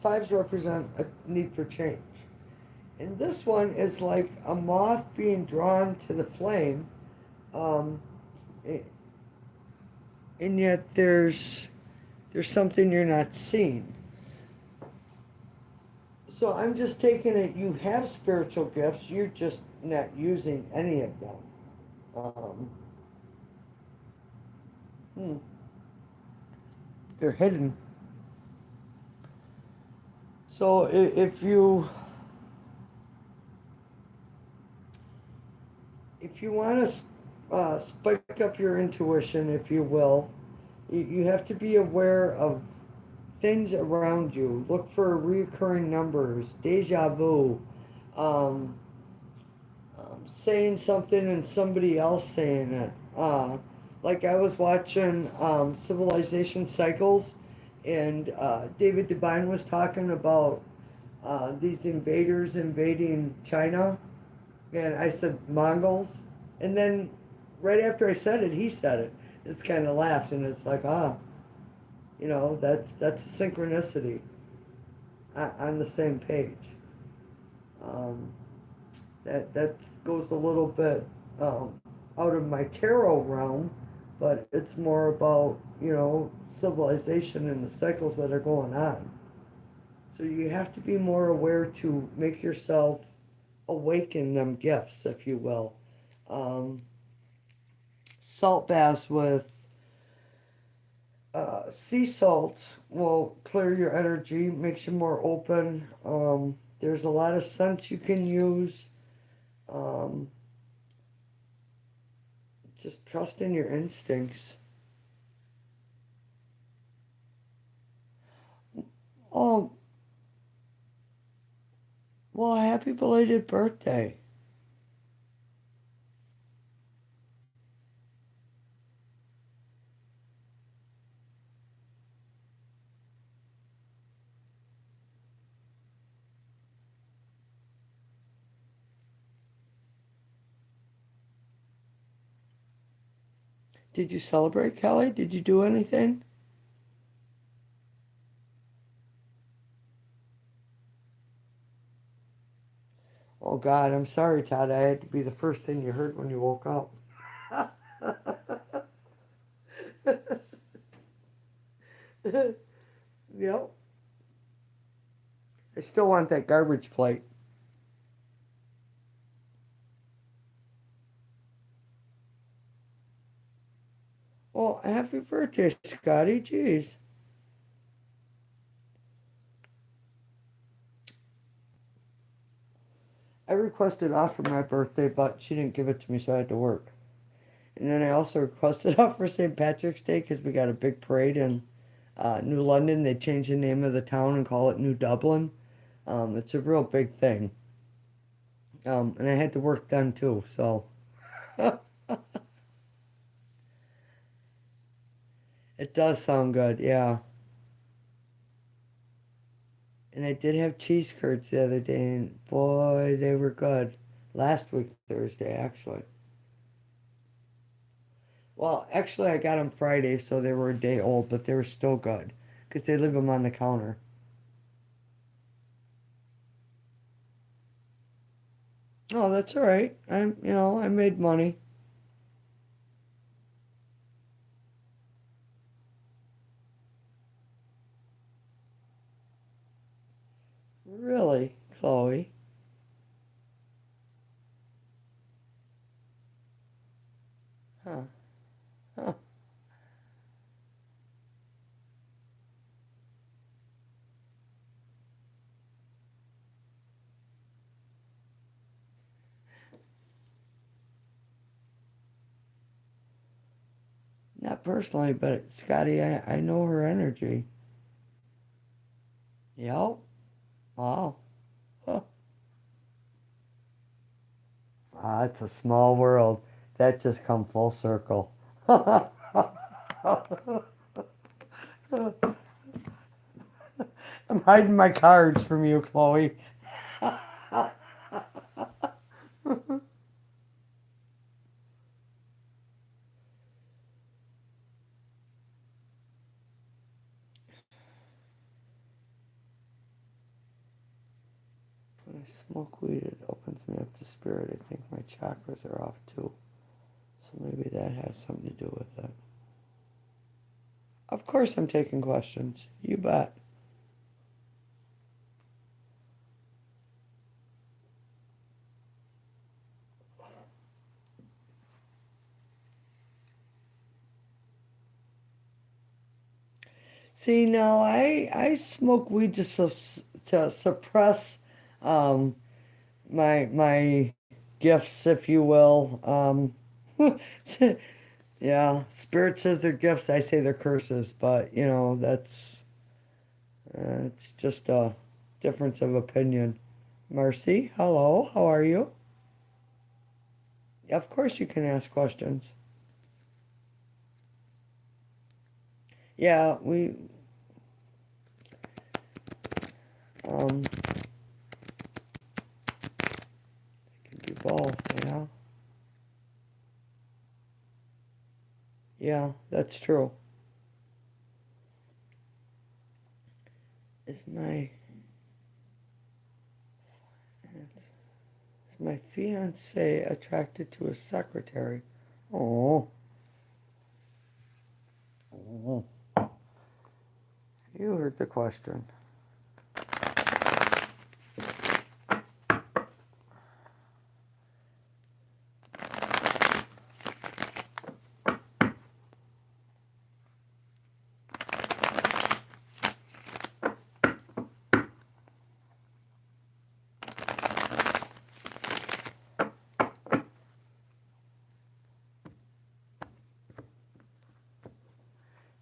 fives represent a need for change, and this one is like a moth being drawn to the flame, um, and yet there's something you're not seeing. So I'm just taking it. You have spiritual gifts. You're just not using any of them. Um, hmm, they're hidden. So if you want to spike up your intuition, if you will, you have to be aware of things around you. Look for reoccurring numbers, deja vu, um, saying something and somebody else saying it. Like I was watching Civilization Cycles, and David Devine was talking about these invaders invading China, and I said Mongols, and then right after I said it, he said it. It's kind of laughed, and it's like, that's a synchronicity on the same page. Um, that goes a little bit out of my tarot realm, but it's more about civilization and the cycles that are going on. So you have to be more aware to make yourself awaken them gifts, if you will. Um, Salt baths with sea salt will clear your energy, makes you more open. There's a lot of scents you can use. Um, just trust in your instincts. Oh, well, happy belated birthday. Did you celebrate, Kelly? Did you do anything? Oh, God, I'm sorry, Todd. I had to be the first thing you heard when you woke up. Yep. I still want that garbage plate. Well, happy birthday, Scotty. Jeez. I requested off for my birthday, but she didn't give it to me, so I had to work. And then I also requested off for St. Patrick's Day because we got a big parade in New London. They changed the name of the town and call it New Dublin. It's a real big thing. And I had to work then too, so it does sound good, yeah. And I did have cheese curds the other day, and boy, they were good. Last week, Thursday, actually. Well, actually, I got them Friday, so they were a day old, but they were still good because they leave them on the counter. Oh, that's all right. I made money. Really, Chloe? Huh? Huh? Not personally, but Scotty, I know her energy. Yep. Wow. It's a small world. That just come full circle. I'm hiding my cards from you, Chloe. When I smoke weed, it opens me up to spirit. I think my chakras are off too. So maybe that has something to do with it. Of course, I'm taking questions. You bet. See, now I smoke weed to suppress um, my gifts, if you will. Yeah, spirit says they're gifts. I say they're curses, but that's it's just a difference of opinion. Marcy, hello, how are you? Of course, you can ask questions. Yeah, we um can do both. Yeah, yeah, that's true. Is my is my fiance attracted to a secretary? Oh, oh, you heard the question.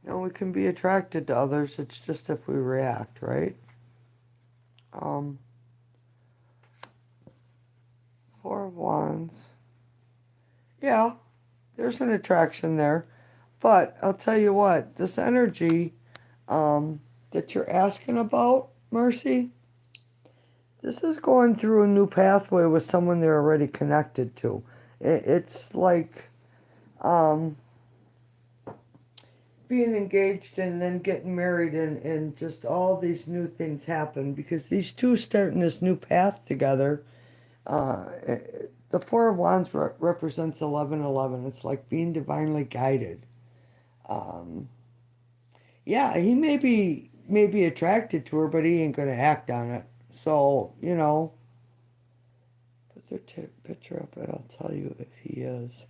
We can be attracted to others. It's just if we react, right? Um, Four of Wands. Yeah, there's an attraction there. But I'll tell you what, this energy that you're asking about, Mercy, this is going through a new pathway with someone they're already connected to. It's like um, being engaged and then getting married, and just all these new things happen because these two starting this new path together. The Four of Wands represents 1111. It's like being divinely guided. Um, yeah, he may be attracted to her, but he ain't gonna act on it. So put their picture up, and I'll tell you if he is.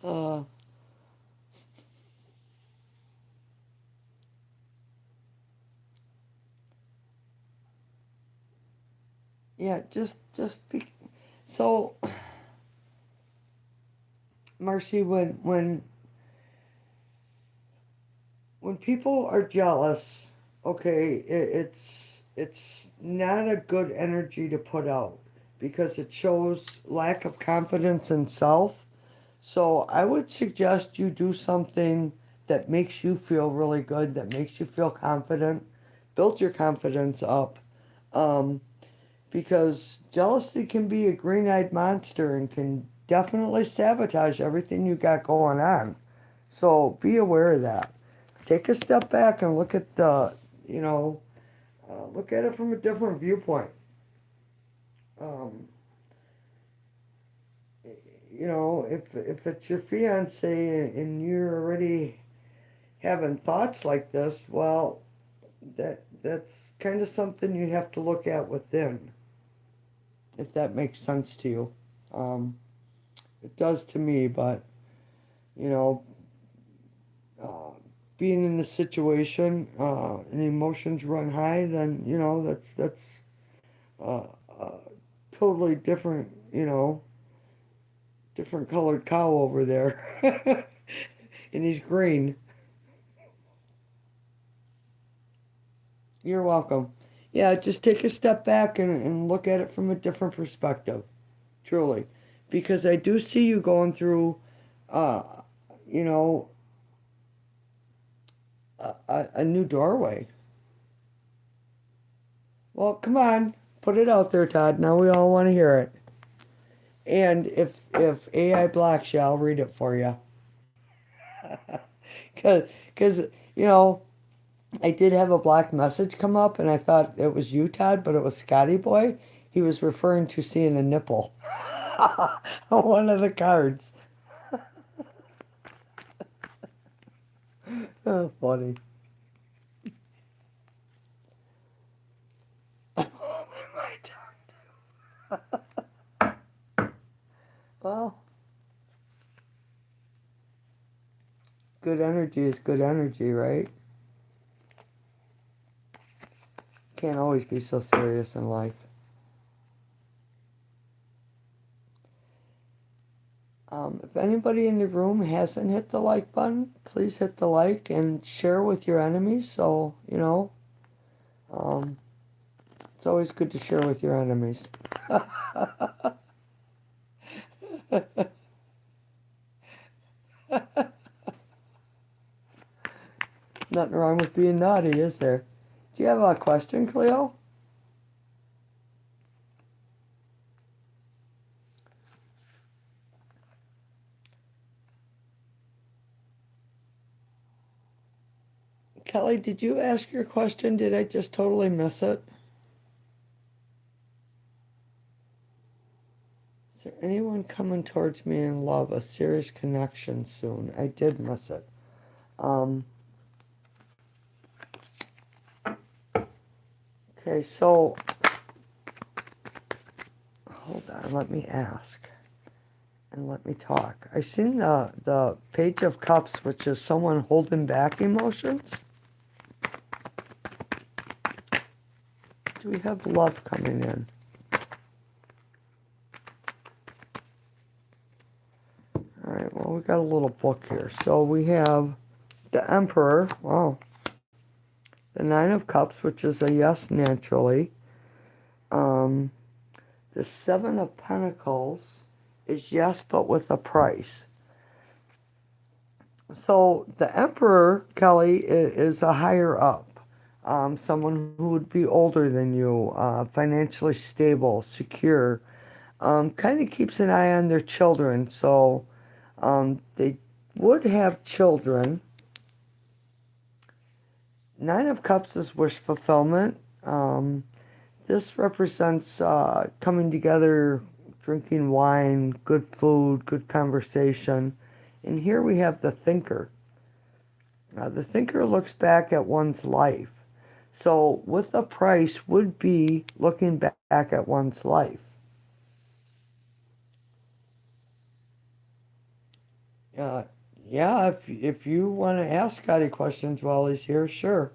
Uh, yeah, just be. So, Marcy, when people are jealous, okay, it's not a good energy to put out because it shows lack of confidence in self. So I would suggest you do something that makes you feel really good, that makes you feel confident. Build your confidence up. Um, because jealousy can be a green eyed monster and can definitely sabotage everything you got going on. So be aware of that. Take a step back and look at you know, look at it from a different viewpoint. Um, if it's your fiance and you're already having thoughts like this, well, that's kind of something you have to look at within, if that makes sense to you. Um, it does to me, but you know, uh, being in the situation and emotions run high, then that's uh, uh, totally different. Different colored cow over there, and he's green. You're welcome. Yeah, just take a step back and look at it from a different perspective, truly. Because I do see you going through, uh, you know, a new doorway. Well, come on, put it out there, Todd. Now we all want to hear it. And if AI blocks you, I'll read it for you. Cause you know I did have a black message come up, and I thought it was you, Todd, but it was Scotty Boy. He was referring to seeing a nipple on one of the cards. Oh, funny. Well, good energy is good energy, right? Can't always be so serious in life. If anybody in the room hasn't hit the like button, please hit the like and share with your enemies. So, um, it's always good to share with your enemies. Nothing wrong with being naughty, is there? Do you have a question, Cleo? Kelly, did you ask your question? Did I just totally miss it? Is there anyone coming towards me in love? A serious connection soon? I did miss it. Um, okay, so hold on, let me ask and let me talk. I seen the Page of Cups, which is someone holding back emotions. Do we have love coming in? All right, well, we got a little book here. So we have the Emperor. Wow. The Nine of Cups, which is a yes naturally. Um, the Seven of Pentacles is yes, but with a price. So the Emperor, Kelly, is a higher up. Someone who would be older than you, financially stable, secure, kind of keeps an eye on their children. So they would have children. Nine of Cups is wish fulfillment. This represents coming together, drinking wine, good food, good conversation. And here we have the thinker. The thinker looks back at one's life. So with a price would be looking back at one's life. Uh, yeah, if you want to ask Scotty questions while he's here, sure.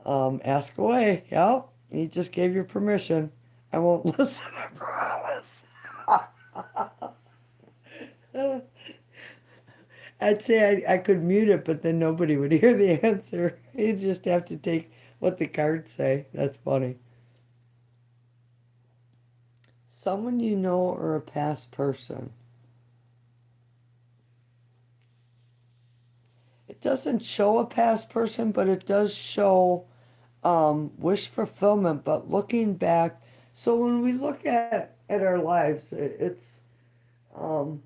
Ask away. Yeah, he just gave you permission. I won't listen, I promise. I'd say I could mute it, but then nobody would hear the answer. You'd just have to take what the cards say. That's funny. Someone you know or a past person. It doesn't show a past person, but it does show wish fulfillment. But looking back, so when we look at our lives, um,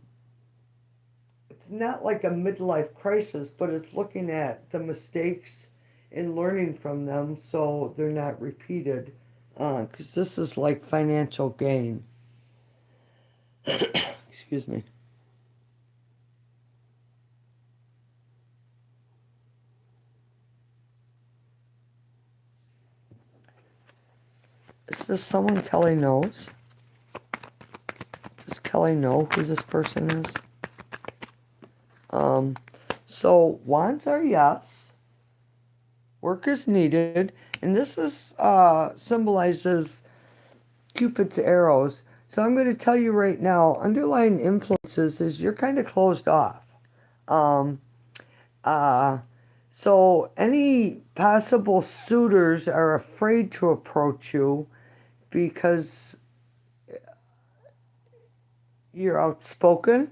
it's not like a midlife crisis, but it's looking at the mistakes and learning from them so they're not repeated. Because this is like financial gain. Excuse me. Is this someone Kelly knows? Does Kelly know who this person is? Um, so wands are yes. Work is needed, and this is symbolizes Cupid's arrows. So I'm going to tell you right now, underlying influences is you're kind of closed off. Um, uh, So any possible suitors are afraid to approach you because you're outspoken,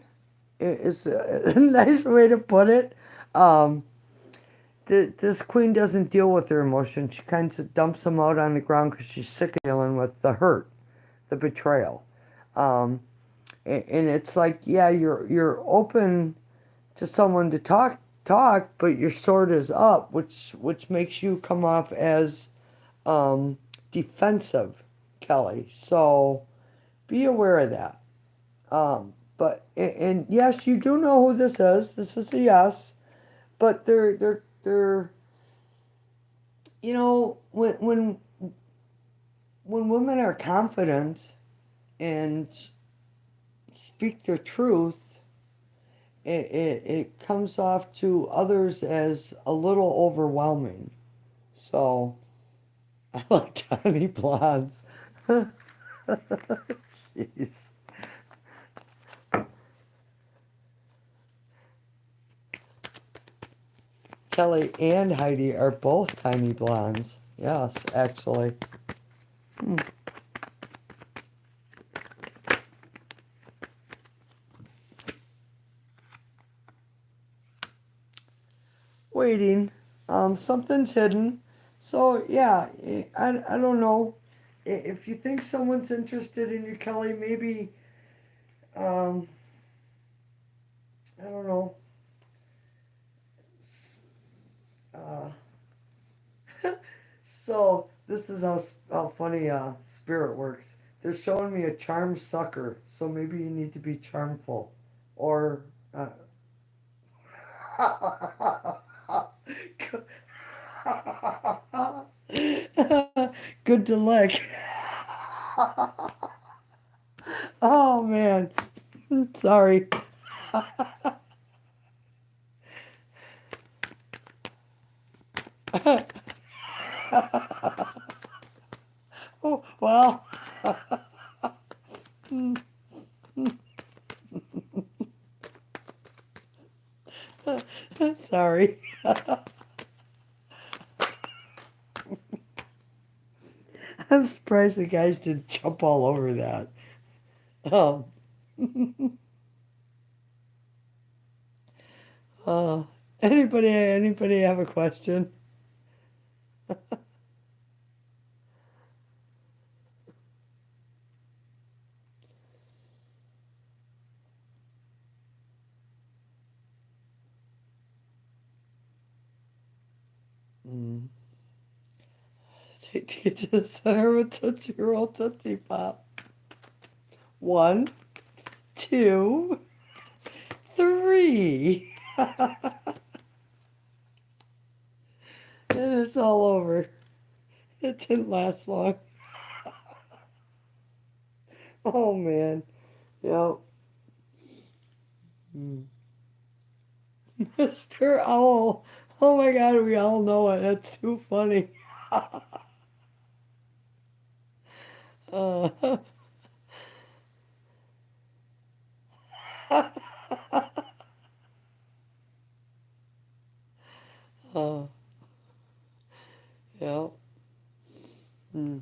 is a nice way to put it. Um, this queen doesn't deal with her emotions. She kind of dumps them out on the ground because she's sick of dealing with the hurt, the betrayal. Um, and it's like, yeah, you're open to someone to talk, but your sword is up, which makes you come off as defensive, Kelly. So be aware of that. But yes, you do know who this is. This is a yes. But they're when women are confident and speak their truth, it comes off to others as a little overwhelming. So I like tiny blondes. Jeez. Kelly and Heidi are both tiny blondes. Yes, actually. Waiting. Something's hidden. So yeah, I don't know. If you think someone's interested in you, Kelly, maybe um, I don't know. Uh, so this is how funny spirit works. They're showing me a charm sucker, so maybe you need to be charmful, or uh, good to lick. Oh man, sorry. Oh well. Sorry. I'm surprised the guys didn't jump all over that. Um, uh, anybody have a question? Mm. Take it to the center of a Tootsie Roll Tootsie Pop. One, two, three. And it's all over. It didn't last long. Oh man. Yep. Mm. Mr. Owl. Oh my god, we all know it. That's too funny. uh, uh, yeah. Mm.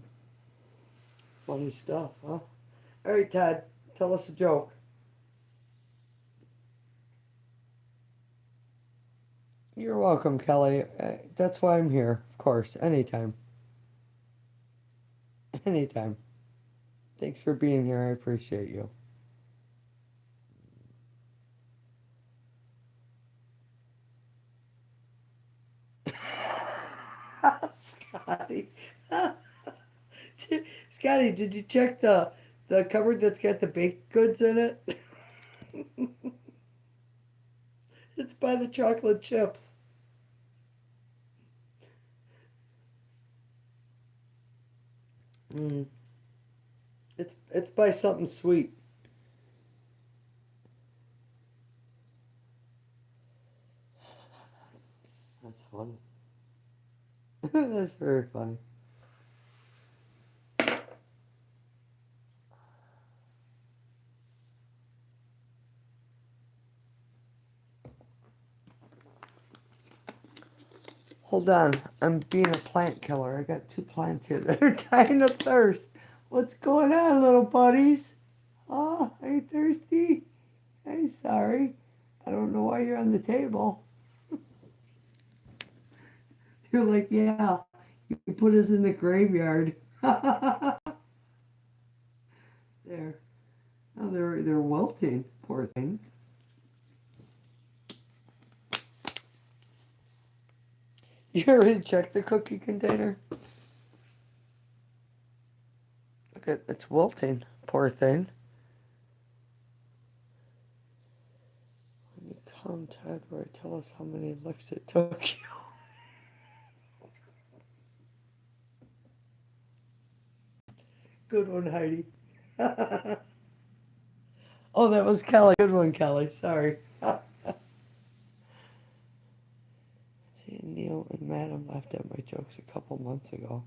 Funny stuff, huh? All right, Todd, tell us a joke. You're welcome, Kelly. That's why I'm here, of course. Anytime. Anytime. Thanks for being here. I appreciate you. Scotty. Scotty, did you check the cupboard that's got the baked goods in it? It's by the chocolate chips. Mm. It's by something sweet. That's funny. That's very funny. Hold on, I'm being a plant killer. I got 2 plants here that are dying of thirst. What's going on, little buddies? Oh, are you thirsty? Hey, sorry. I don't know why you're on the table. You're like, yeah, you put us in the graveyard. There. Oh, they're wilting, poor things. You already checked the cookie container? Look at it's wilting, poor thing. When you come, Ted, where tell us how many licks it took you. Good one, Heidi. Oh, that was Kelly. Good one, Kelly. Sorry. See, Neil and Madam laughed at my jokes a couple months ago.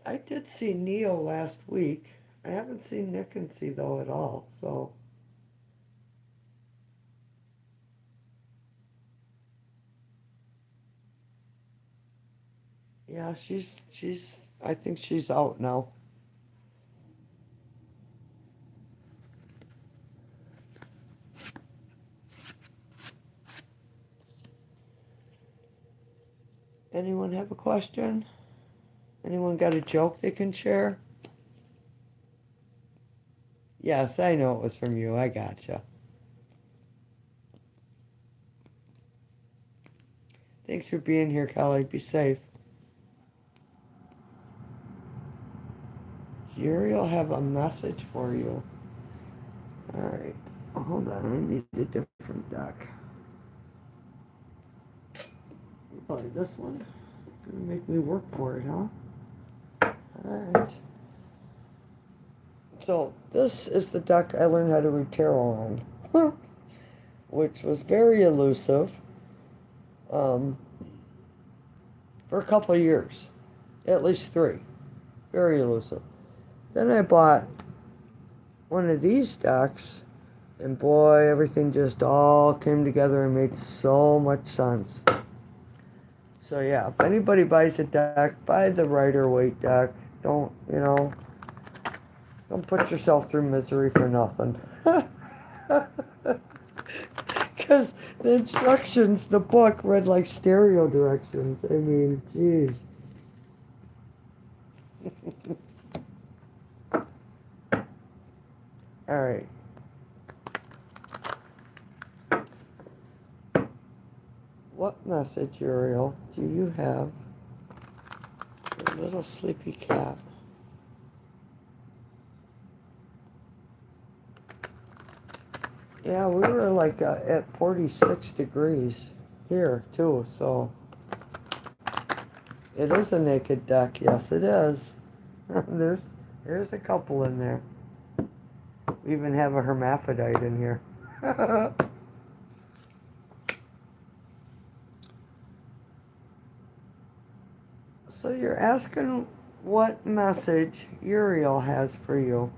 I did see Neo last week. I haven't seen Nick and C though at all. So yeah, she's. I think she's out now. Anyone have a question? Anyone got a joke they can share? Yes, I know it was from you. I gotcha. Thanks for being here, Kelly. Be safe. Jerry will have a message for you. All right. Hold on. I need a different deck. Probably this one. Gonna make me work for it, huh? All right. So this is the deck I learned how to read tarot on, which was very elusive for a couple of years, at least 3. Very elusive. Then I bought one of these decks, and boy, everything just all came together and made so much sense. So yeah, if anybody buys a deck, buy the Rider-Waite deck. Don't put yourself through misery for nothing. Because the instructions, the book read like stereo directions. I mean, jeez. All right. What message, Uriel, do you have for little sleepy cat? Yeah, we were like at 46 degrees here too, so it is a naked deck. Yes, it is. there's a couple in there. We even have a hermaphrodite in here. So you're asking what message Uriel has for you.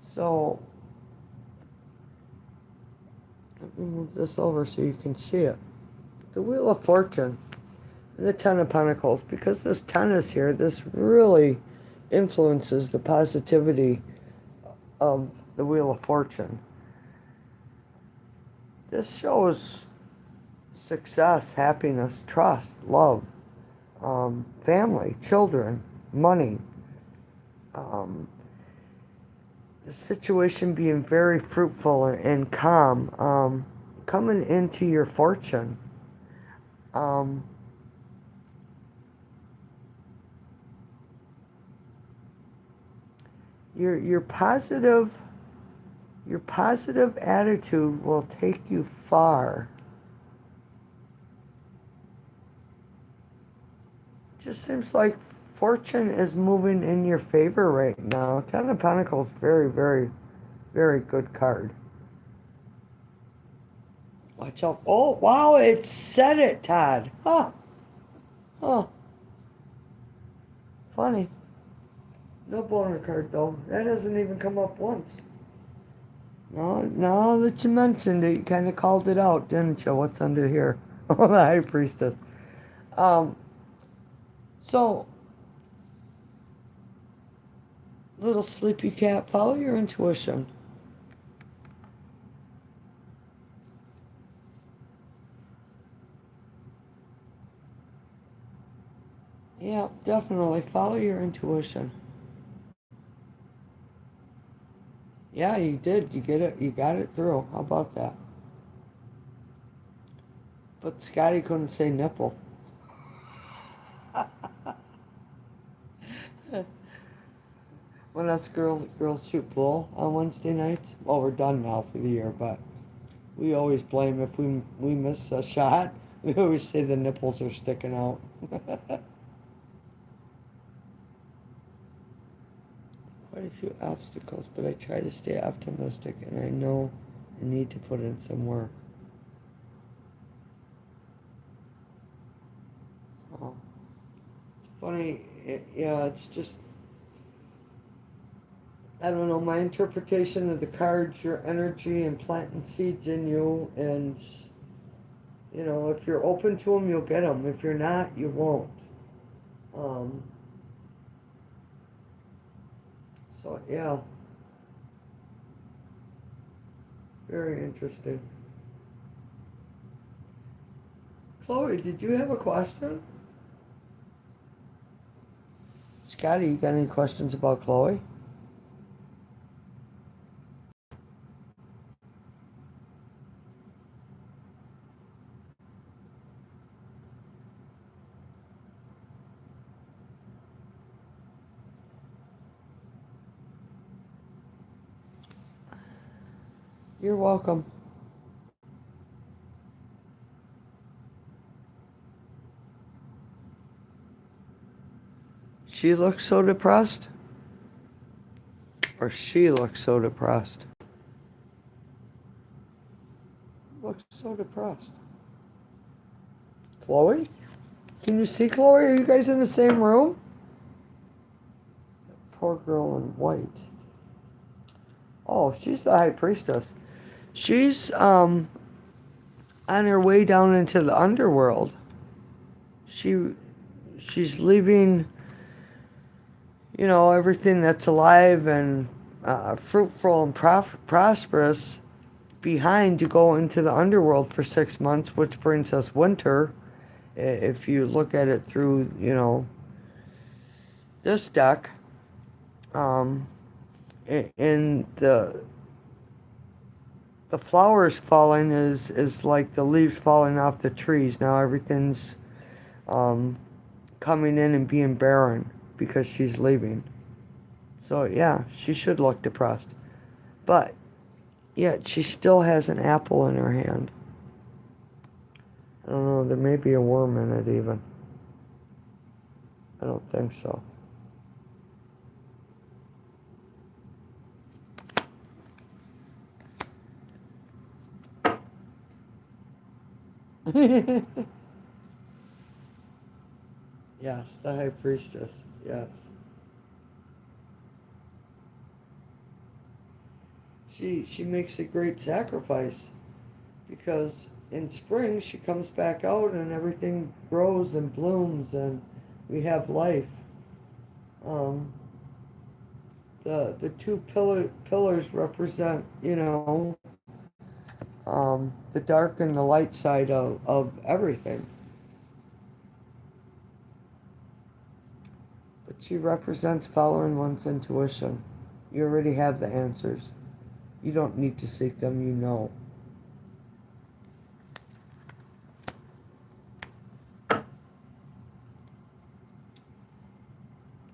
So let me move this over so you can see it. The Wheel of Fortune, the Ten of Pentacles. Because this 10 is here, this really influences the positivity of the Wheel of Fortune. This shows success, happiness, trust, love, family, children, money. The situation being very fruitful and calm, coming into your fortune. Your positive attitude will take you far. Just seems like fortune is moving in your favor right now. Ten of Pentacles, very, very, very good card. Watch out. Oh, wow, it said it, Todd. Huh. Huh. Funny. No boner card, though. That hasn't even come up once. No, now that you mentioned it, you kind of called it out, didn't you? What's under here? Oh, the high priestess. Um, so, little sleepy cat, follow your intuition. Yeah, definitely follow your intuition. Yeah, you did. You get it. You got it through. How about that? But Scotty couldn't say nipple. When us girls shoot bull on Wednesday nights, well, we're done now for the year, but we always blame if we miss a shot. We always say the nipples are sticking out. Quite a few obstacles, but I try to stay optimistic, and I know I need to put in some work. Oh, it's funny. Yeah, it's just I don't know. My interpretation of the cards, your energy, and planting seeds in you, and if you're open to them, you'll get them. If you're not, you won't. Um, so yeah, very interesting. Chloe, did you have a question? Scotty, you got any questions about Chloe? You're welcome. She looks so depressed? Or she looks so depressed? Looks so depressed. Chloe? Can you see Chloe? Are you guys in the same room? Poor girl in white. Oh, she's the high priestess. She's on her way down into the underworld. She she's leaving, everything that's alive and fruitful and prosperous behind to go into the underworld for 6 months, which brings us winter. If you look at it through, this deck, um, in the flowers falling is like the leaves falling off the trees. Now everything's um, coming in and being barren because she's leaving. So yeah, she should look depressed. But yet she still has an apple in her hand. I don't know, there may be a worm in it even. I don't think so. Yes, the high priestess. Yes. She makes a great sacrifice because in spring she comes back out and everything grows and blooms and we have life. Um, the two pillars represent, the dark and the light side of everything. But she represents following one's intuition. You already have the answers. You don't need to seek them, you know.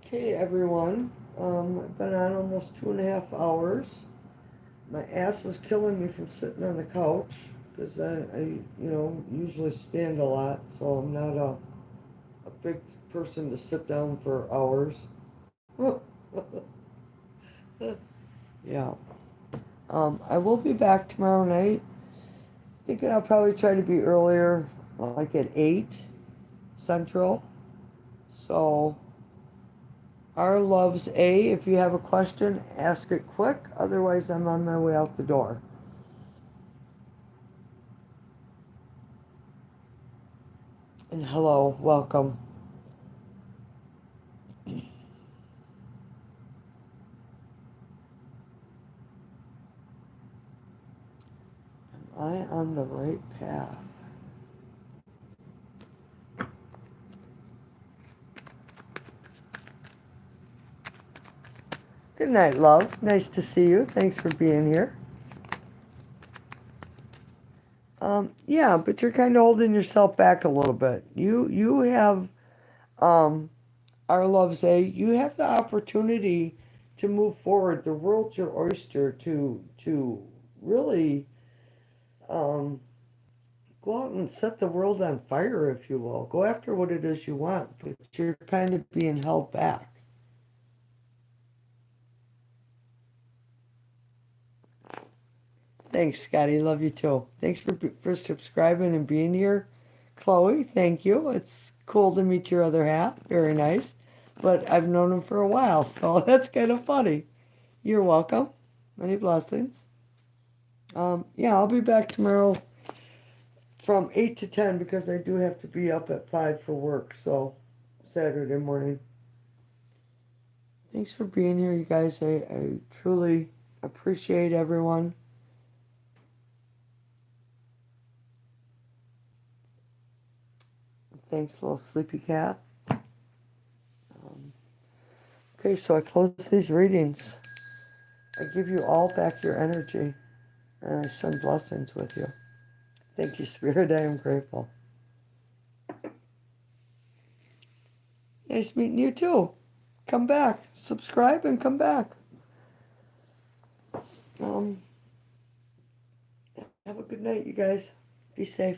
Okay, everyone. I've been on almost 2.5 hours. My ass is killing me from sitting on the couch because I usually stand a lot, so I'm not a big person to sit down for hours. Yeah. I will be back tomorrow night. Thinking I'll probably try to be earlier, like at 8 Central. So, R loves A. If you have a question, ask it quick. Otherwise, I'm on my way out the door. And hello, welcome. Am I on the right path? Good night, love. Nice to see you. Thanks for being here. Yeah, but you're kind of holding yourself back a little bit. You have, um, our love say, you have the opportunity to move forward. The world's your oyster to really um, go out and set the world on fire, if you will. Go after what it is you want, but you're kind of being held back. Thanks, Scotty. Love you too. Thanks for subscribing and being here. Chloe, thank you. It's cool to meet your other half. Very nice. But I've known him for a while, so that's kind of funny. You're welcome. Many blessings. Yeah, I'll be back tomorrow from 8 to 10 because I do have to be up at 5 for work, so Saturday morning. Thanks for being here, you guys. I truly appreciate everyone. Thanks, little sleepy cat. Okay, so I close these readings. I give you all back your energy, and I send blessings with you. Thank you, Spirit. I am grateful. Nice meeting you too. Come back. Subscribe and come back. Um, have a good night, you guys. Be safe.